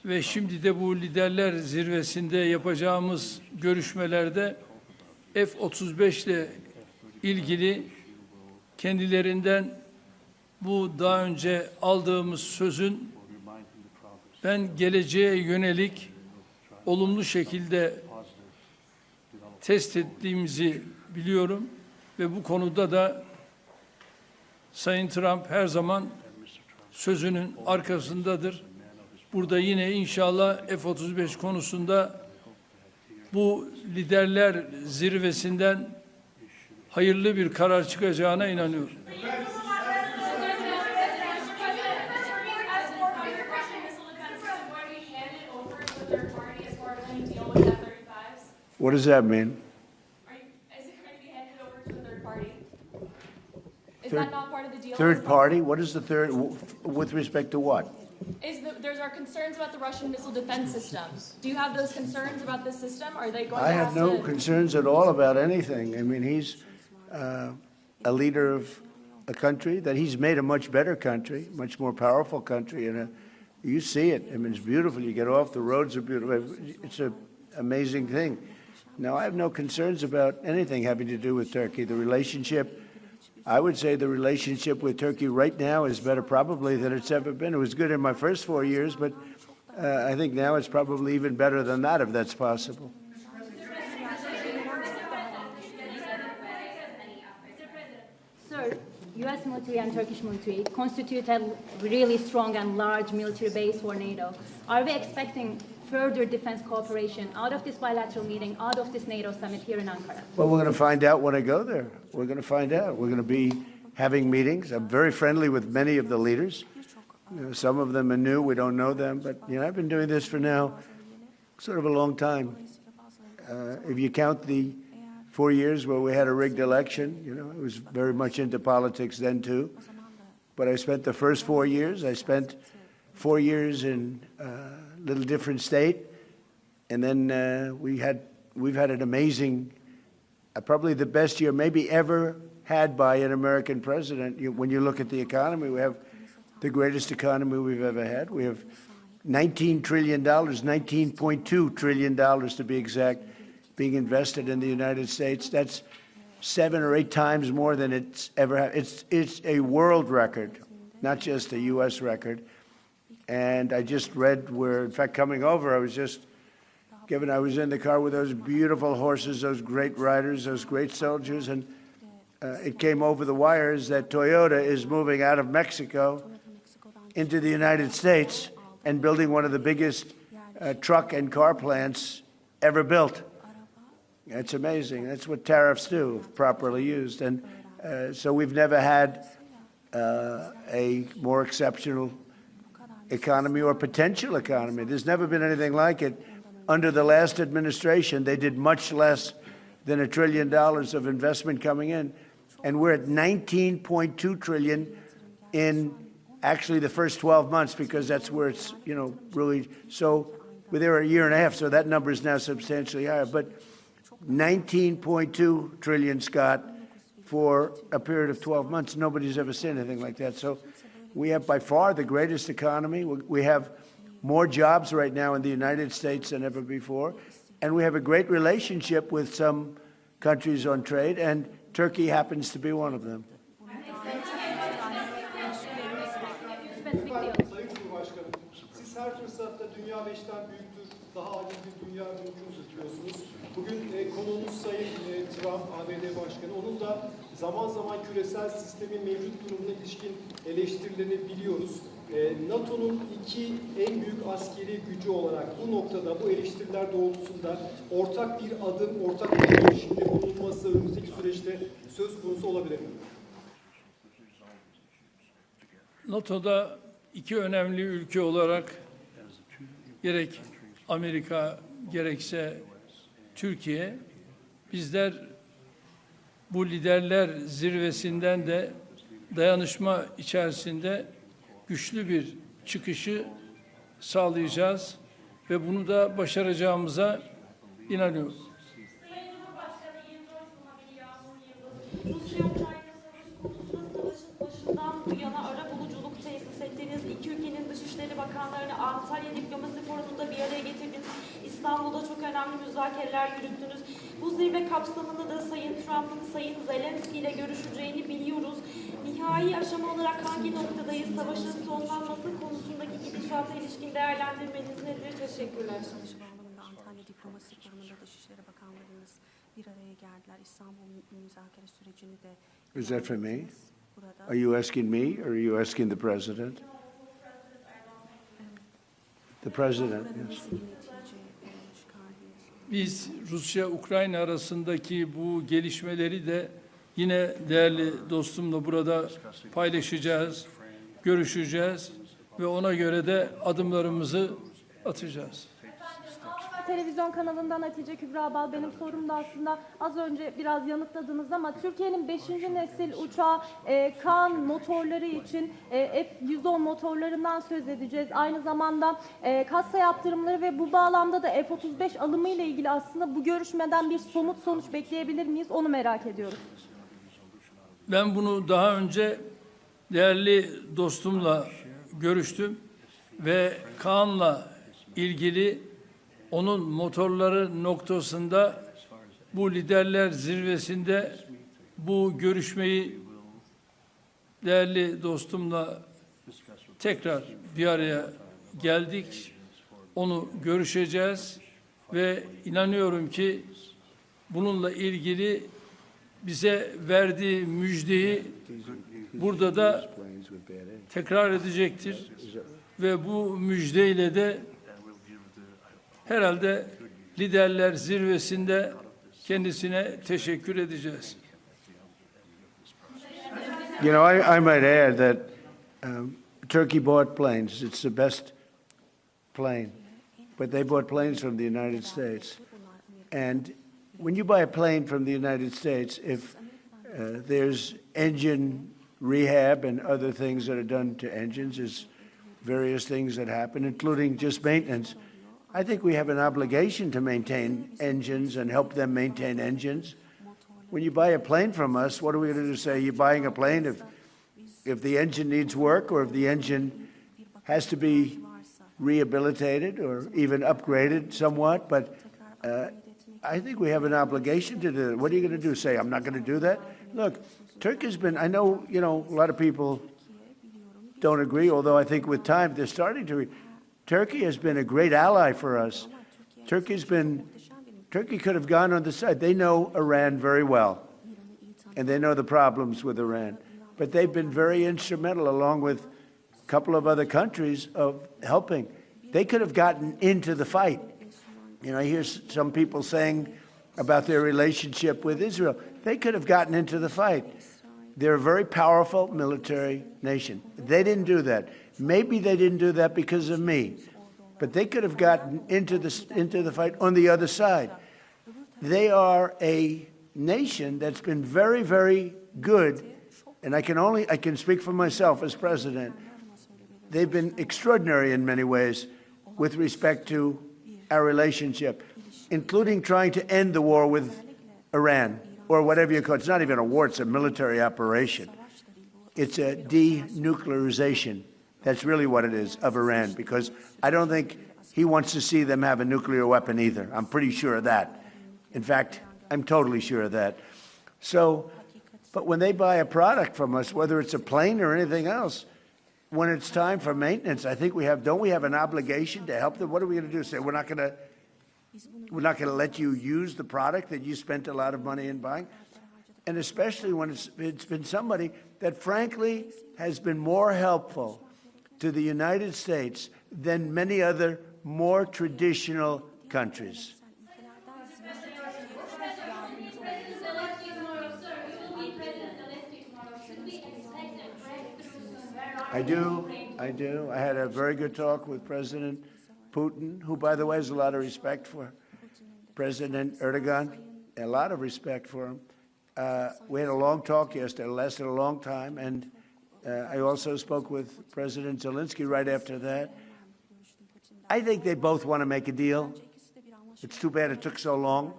[SPEAKER 15] ve şimdi de bu liderler zirvesinde yapacağımız görüşmelerde F-35 ile ilgili kendilerinden bu daha önce aldığımız sözün ben geleceğe yönelik olumlu şekilde test ettiğimizi biliyorum ve bu konuda da Sayın Trump her zaman sözünün arkasındadır. Burada yine inşallah F-35 konusunda bu liderler zirvesinden hayırlı bir karar çıkacağına inanıyorum.
[SPEAKER 17] What does that mean?
[SPEAKER 3] Is it going to be handed over to a third party? Is that not part of the deal?
[SPEAKER 17] Third party? What is the third, with respect to what?
[SPEAKER 3] There's our concerns about the Russian missile defense system. Do you have those concerns about this system? Are they going
[SPEAKER 17] I
[SPEAKER 3] to
[SPEAKER 17] have no
[SPEAKER 3] to...
[SPEAKER 17] concerns at all about anything. I mean, he's a leader of a country that he's made a much better country, much more powerful country, and you see it. I mean, it's beautiful. You get off, the roads are beautiful. It's an amazing thing. Now, I have no concerns about anything having to do with Turkey. The relationship, I would say the relationship with Turkey right now is better probably than it's ever been. It was good in my first 4 years, but I think now it's probably even better than that, if that's possible.
[SPEAKER 4] Sir, U.S. military and Turkish military constitute a really strong and large military base for NATO. Are we expecting further defense cooperation out of this bilateral meeting, out of this NATO summit here in Ankara?
[SPEAKER 17] Well, we're going to find out when I go there. We're going to find out. We're going to be having meetings. I'm very friendly with many of the leaders. You know, some of them are new. We don't know them. But, you know, I've been doing this for now sort of a long time. If you count the 4 years where we had a rigged election, you know, I was very much into politics then, too. But I spent the first 4 years. I spent 4 years in a little different state. And then we've had an amazing, probably the best year maybe ever had by an American president. When you look at the economy, we have the greatest economy we've ever had. We have $19 trillion, $19.2 trillion to be exact, being invested in the United States. That's 7 or 8 times more than it's ever had. It's a world record, not just a U.S. record. And I just read where, in fact, coming over, I was in the car with those beautiful horses, those great riders, those great soldiers, and it came over the wires that Toyota is moving out of Mexico into the United States and building one of the biggest truck and car plants ever built. It's amazing. That's what tariffs do, if properly used. And so we've never had a more exceptional economy or potential economy. There's never been anything like it. Under the last administration, they did much less than $1 trillion of investment coming in. And we're at $19.2 trillion in actually the first 12 months, because that's where it's, you know, really, so we're there a year and a half, so that number is now substantially higher. But 19.2 trillion, Scott, for a period of 12 months. Nobody's ever seen anything like that. So we have by far the greatest economy. We have more jobs right now in the United States than ever before. And we have a great relationship with some countries on trade, and Turkey happens to be one of them.
[SPEAKER 22] Sayın Cumhurbaşkanım, siz her fırsatta dünya 5'ten büyüktür, daha adil bir dünya mümkün tutuyorsunuz. Bugün konuğumuz Sayın Trump, ABD Başkanı, onun da zaman zaman küresel sistemin mevcut durumuna ilişkin eleştirilerini biliyoruz. NATO'nun 2 en büyük askeri gücü olarak bu noktada, bu eleştiriler doğrultusunda ortak bir adım, ortak bir girişimde bulunması önümüzdeki süreçte söz konusu olabilir mi?
[SPEAKER 15] NATO'da 2 önemli ülke olarak gerek Amerika gerekse Türkiye, bizler bu liderler zirvesinden de dayanışma içerisinde güçlü bir çıkışı sağlayacağız ve bunu da başaracağımıza inanıyorum.
[SPEAKER 23] Başından bu yana arabuluculuk tesis ettiğiniz, 2 ülkenin Dışişleri Bakanlarını Antalya Diplomasi Forumu'nda bir araya getirdiniz. İstanbul'da çok önemli müzakereler yürüttünüz. Bu zirve kapsamında da Sayın Trump'ın Sayın Zelenski ile görüşeceğini biliyoruz. Nihai aşama olarak hangi noktadayız? Savaşın sonlanması konusundaki gidişata ilişkin değerlendirmeniz nedir? Teşekkürler.
[SPEAKER 16] Antalya Diplomasi Forumu'nda Dışişleri Bakanlarımız bir araya geldiler. İstanbul müzakere sürecini de
[SPEAKER 17] Is that for me? Are you asking me or are you asking the president? The president, yes.
[SPEAKER 15] Biz Rusya-Ukrayna arasındaki bu gelişmeleri de yine değerli dostumla burada paylaşacağız, görüşeceğiz ve ona göre de adımlarımızı atacağız.
[SPEAKER 2] Televizyon kanalından Hatice Kübra Bal. Benim sorum da aslında az önce biraz yanıtladınız ama Türkiye'nin 5. nesil uçağı Kaan motorları için F-110 motorlarından söz edeceğiz. Aynı zamanda kassa yaptırımları ve bu bağlamda da F-35 alımı ile ilgili aslında bu görüşmeden bir somut sonuç bekleyebilir miyiz? Onu merak ediyoruz.
[SPEAKER 15] Ben bunu daha önce değerli dostumla görüştüm ve Kaan'la ilgili onun motorları noktasında bu liderler zirvesinde bu görüşmeyi değerli dostumla tekrar bir araya geldik. Onu görüşeceğiz ve inanıyorum ki bununla ilgili bize verdiği müjdeyi burada da tekrar edecektir ve bu müjdeyle de herhalde liderler zirvesinde kendisine teşekkür edeceğiz.
[SPEAKER 17] You know, I might add that Turkey bought planes. It's the best plane. But they bought planes from the United States. And when you buy a plane from the United States, if there's engine rehab and other things that are done to engines, there's various things that happen, including just maintenance. I think we have an obligation to maintain engines and help them maintain engines. When you buy a plane from us, what are we going to do? Say you're buying a plane if the engine needs work or if the engine has to be rehabilitated or even upgraded somewhat. But I think we have an obligation to do it. What are you going to do? Say, I'm not going to do that? Look, Turkey's been, I know, a lot of people don't agree, although I think with time they're starting to. Turkey has been a great ally for us. Turkey could have gone on the side. They know Iran very well, and they know the problems with Iran. But they've been very instrumental, along with a couple of other countries, of helping. They could have gotten into the fight. I hear some people saying about their relationship with Israel. They could have gotten into the fight. They're a very powerful military nation. They didn't do that. Maybe they didn't do that because of me, but they could have gotten into the fight on the other side. They are a nation that's been very, very good, and I can speak for myself as president. They've been extraordinary in many ways with respect to our relationship, including trying to end the war with Iran, or whatever you call it. It's not even a war, it's a military operation. It's a denuclearization. That's really what it is, of Iran, because I don't think he wants to see them have a nuclear weapon either. I'm pretty sure of that. In fact, I'm totally sure of that. So, but when they buy a product from us, whether it's a plane or anything else, when it's time for maintenance, I think don't we have an obligation to help them? What are we going to do? Say we're not going to let you use the product that you spent a lot of money in buying? And especially when it's been somebody that frankly has been more helpful to the United States than many other more traditional countries. I do. I had a very good talk with President Putin, who, by the way, has a lot of respect for President Erdogan, a lot of respect for him. We had a long talk yesterday. It lasted a long time, and I also spoke with President Zelensky right after that. I think they both want to make a deal. It's too bad it took so long,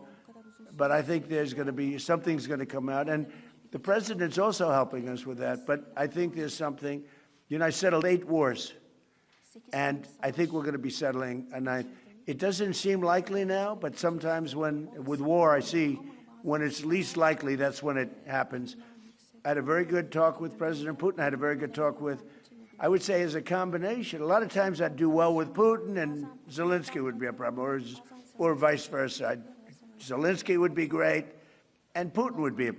[SPEAKER 17] but I think there's going to be something's going to come out, and the president's also helping us with that. But I think there's something. I settled 8 wars, and I think we're going to be settling a 9th. It doesn't seem likely now, but sometimes with war, I see when it's least likely, that's when it happens. I had a very good talk with President Putin. I had a very good talk with, I would say, as a combination. A lot of times I'd do well with Putin and Zelensky would be a problem, or vice versa. Zelensky would be great and Putin would be.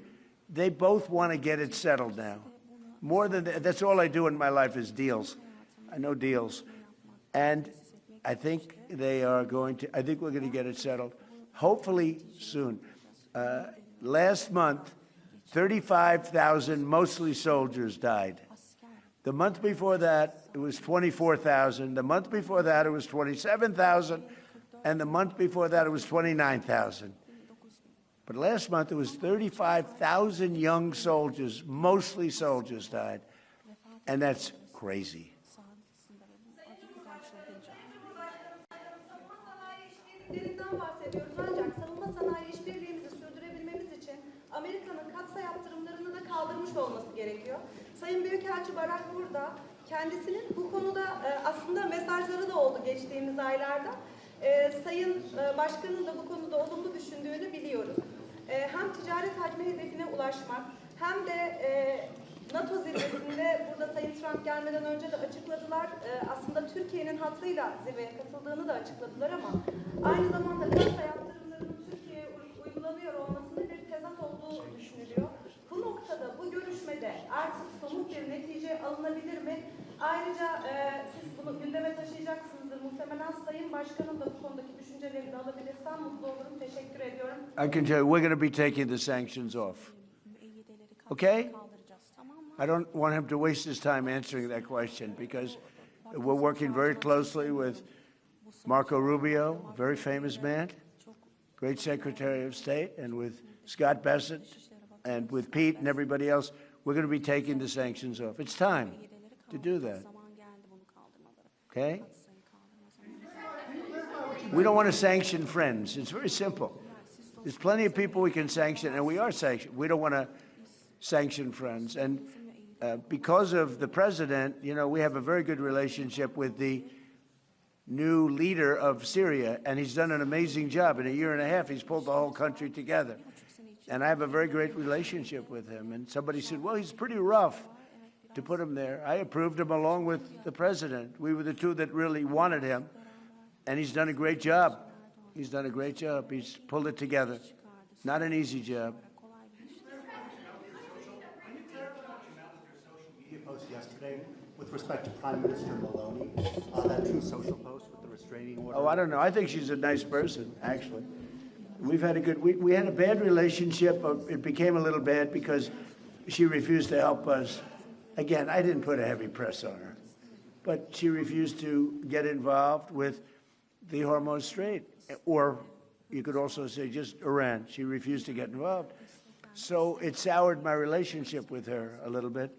[SPEAKER 17] They both want to get it settled now. More than that, that's all I do in my life is deals. I know deals. And I think we're going to get it settled, hopefully soon. Last month, 35,000, mostly soldiers, died. The month before that, it was 24,000. The month before that, it was 27,000. And the month before that, it was 29,000. But last month, it was 35,000 young soldiers, mostly soldiers, died. And that's crazy.
[SPEAKER 8] Bahsediyoruz ancak savunma sanayi işbirliğimizi sürdürebilmemiz için Amerika'nın katsa yaptırımlarını da kaldırmış olması gerekiyor. Sayın Büyükelçi Barak burada. Kendisinin bu konuda aslında mesajları da oldu geçtiğimiz aylarda. Sayın Başkan'ın da bu konuda olumlu düşündüğünü biliyoruz. Hem ticaret hacmi hedefine ulaşmak hem de NATO zirvesinde burada Sayın Trump gelmeden önce de açıkladılar. Aslında Türkiye'nin hattıyla zirveye katıldığını da açıkladılar ama aynı zamanda katsa yaptırımlarının Türkiye'ye uygulanıyor olmasında bir tezat olduğu düşünülüyor. Bu noktada, bu görüşmede artık somut bir netice alınabilir mi? Ayrıca siz bunu gündeme taşıyacaksınızdır. Muhtemelen Sayın Başkanım da bu konudaki düşünceleri de alabilirsem mutlu olurum. Teşekkür ediyorum.
[SPEAKER 17] I can tell you, we're going to be taking the sanctions off. Okay? I don't want him to waste his time answering that question because we're working very closely with Marco Rubio, a very famous man, great Secretary of State, and with Scott Bessent, and with Pete and everybody else. We're going to be taking the sanctions off. It's time to do that. Okay? We don't want to sanction friends. It's very simple. There's plenty of people we can sanction, and we are sanctioned. We don't want to sanction friends. And because of the president, you know, we have a very good relationship with the new leader of Syria, and he's done an amazing job. In a year and a half, he's pulled the whole country together. And I have a very great relationship with him. And somebody said, well, he's pretty rough to put him there. I approved him along with the president. We were the two that really wanted him. And he's done a great job. He's done a great job. He's pulled it together. Not an easy job.
[SPEAKER 19] Post yesterday with respect to Prime Minister Maloney, that True Social post with the restraining order.
[SPEAKER 17] Oh, I don't know. I think she's a nice person, actually. We've had a good, we had a bad relationship. It became a little bad because she refused to help us. Again, I didn't put a heavy press on her, but she refused to get involved with the Hormuz Strait, or you could also say just Iran. She refused to get involved. So it soured my relationship with her a little bit.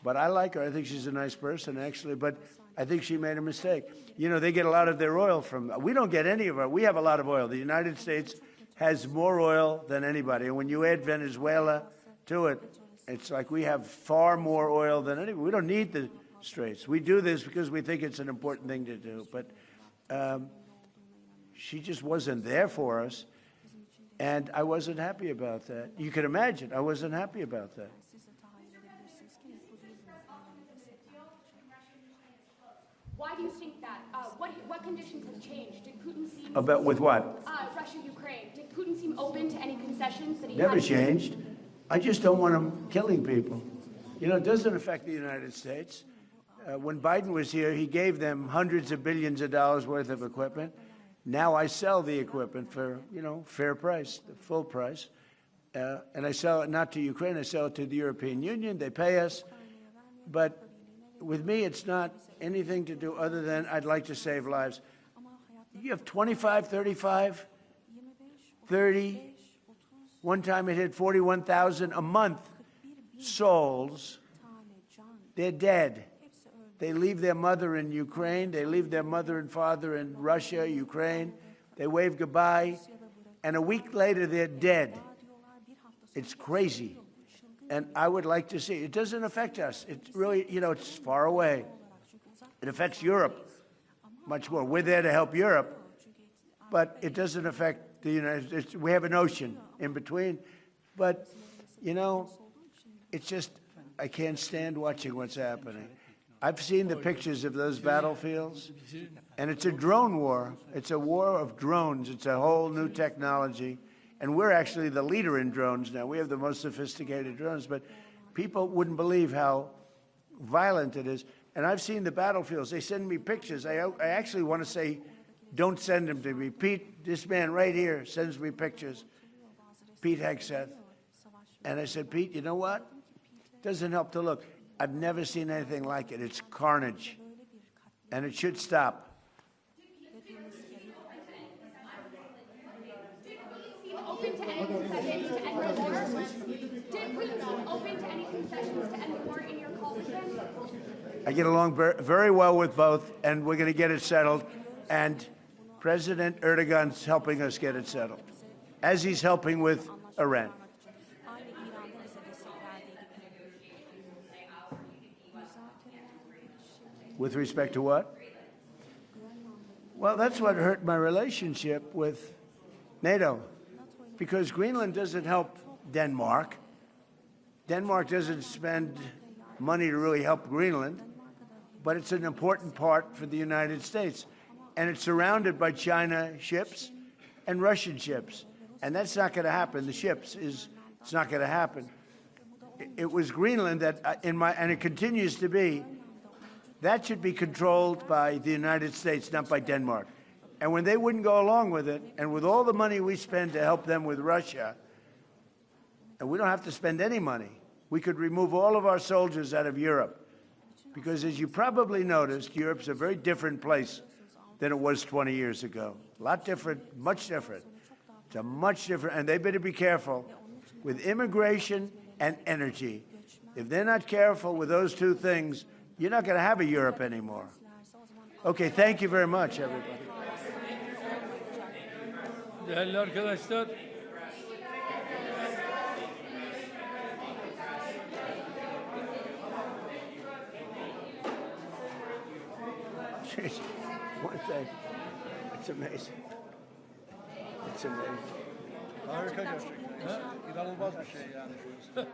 [SPEAKER 17] But I like her. I think she's a nice person, actually. But I think she made a mistake. You know, they get a lot of their oil from, we don't get any of our, we have a lot of oil. The United States has more oil than anybody. And when you add Venezuela to it, it's like we have far more oil than anybody. We don't need the straits. We do this because we think it's an important thing to do. But she just wasn't there for us. And I wasn't happy about that. You can imagine, I wasn't happy about that.
[SPEAKER 11] Why do you think that? What conditions have changed? Did Putin seem...
[SPEAKER 17] About with what?
[SPEAKER 11] Russia-Ukraine. Did Putin seem open to any concessions that he
[SPEAKER 17] Never
[SPEAKER 11] had?
[SPEAKER 17] changed. I just don't want him killing people. You know, it doesn't affect the United States. When Biden was here, he gave them hundreds of billions of dollars worth of equipment. Now I sell the equipment for, you know, fair price, the full price. And I sell it not to Ukraine, I sell it to the European Union. They pay us. But with me, it's not anything to do other than I'd like to save lives. You have 25, 35, 30. One time it hit 41,000 a month souls. They're dead. They leave their mother in Ukraine. They leave their mother and father in Russia, Ukraine. They wave goodbye. And a week later, they're dead. It's crazy. And I would like to see. It doesn't affect us. It's really, you know, it's far away. It affects Europe much more. We're there to help Europe. but it doesn't affect the United States. We have an ocean in between, but, you know, it's just, I can't stand watching what's happening. I've seen the pictures of those battlefields, and it's a drone war. It's a war of drones. It's a whole new technology, and we're actually the leader in drones now. We have the most sophisticated drones, but people wouldn't believe how violent it is. And I've seen the battlefields. They send me pictures. I actually want to say, don't send them to me. Pete, this man right here sends me pictures. Pete Hegseth. And I said, Pete, you know what? Doesn't help to look. I've never seen anything like it. It's carnage. And it should stop.
[SPEAKER 11] Open to any concessions to end the war? Did we open to any concessions to end the war in your coalition?
[SPEAKER 17] I get along very well with both, and we're going to get it settled. And President Erdogan's helping us get it settled, as he's helping with Iran. With respect to what? Well, that's what hurt my relationship with NATO, because Greenland doesn't help Denmark. Denmark doesn't spend money to really help Greenland, but it's an important part for the United States. And it's surrounded by China ships and Russian ships. And that's not going to happen. The ships it's not going to happen. It was Greenland that, and it continues to be, that should be controlled by the United States, not by Denmark. And when they wouldn't go along with it, and with all the money we spend to help them with Russia, and we don't have to spend any money, we could remove all of our soldiers out of Europe. Because as you probably noticed, Europe's a very different place than it was 20 years ago. A lot different, much different. It's a much different, and they better be careful with immigration and energy. If they're not careful with those two things, you're not going to have a Europe anymore. Okay, thank you very much, everybody.
[SPEAKER 15] Değerli arkadaşlar,
[SPEAKER 17] One thing, it's amazing. It's amazing.
[SPEAKER 18] Harika gerçekten. İnanılmaz bir şey yani.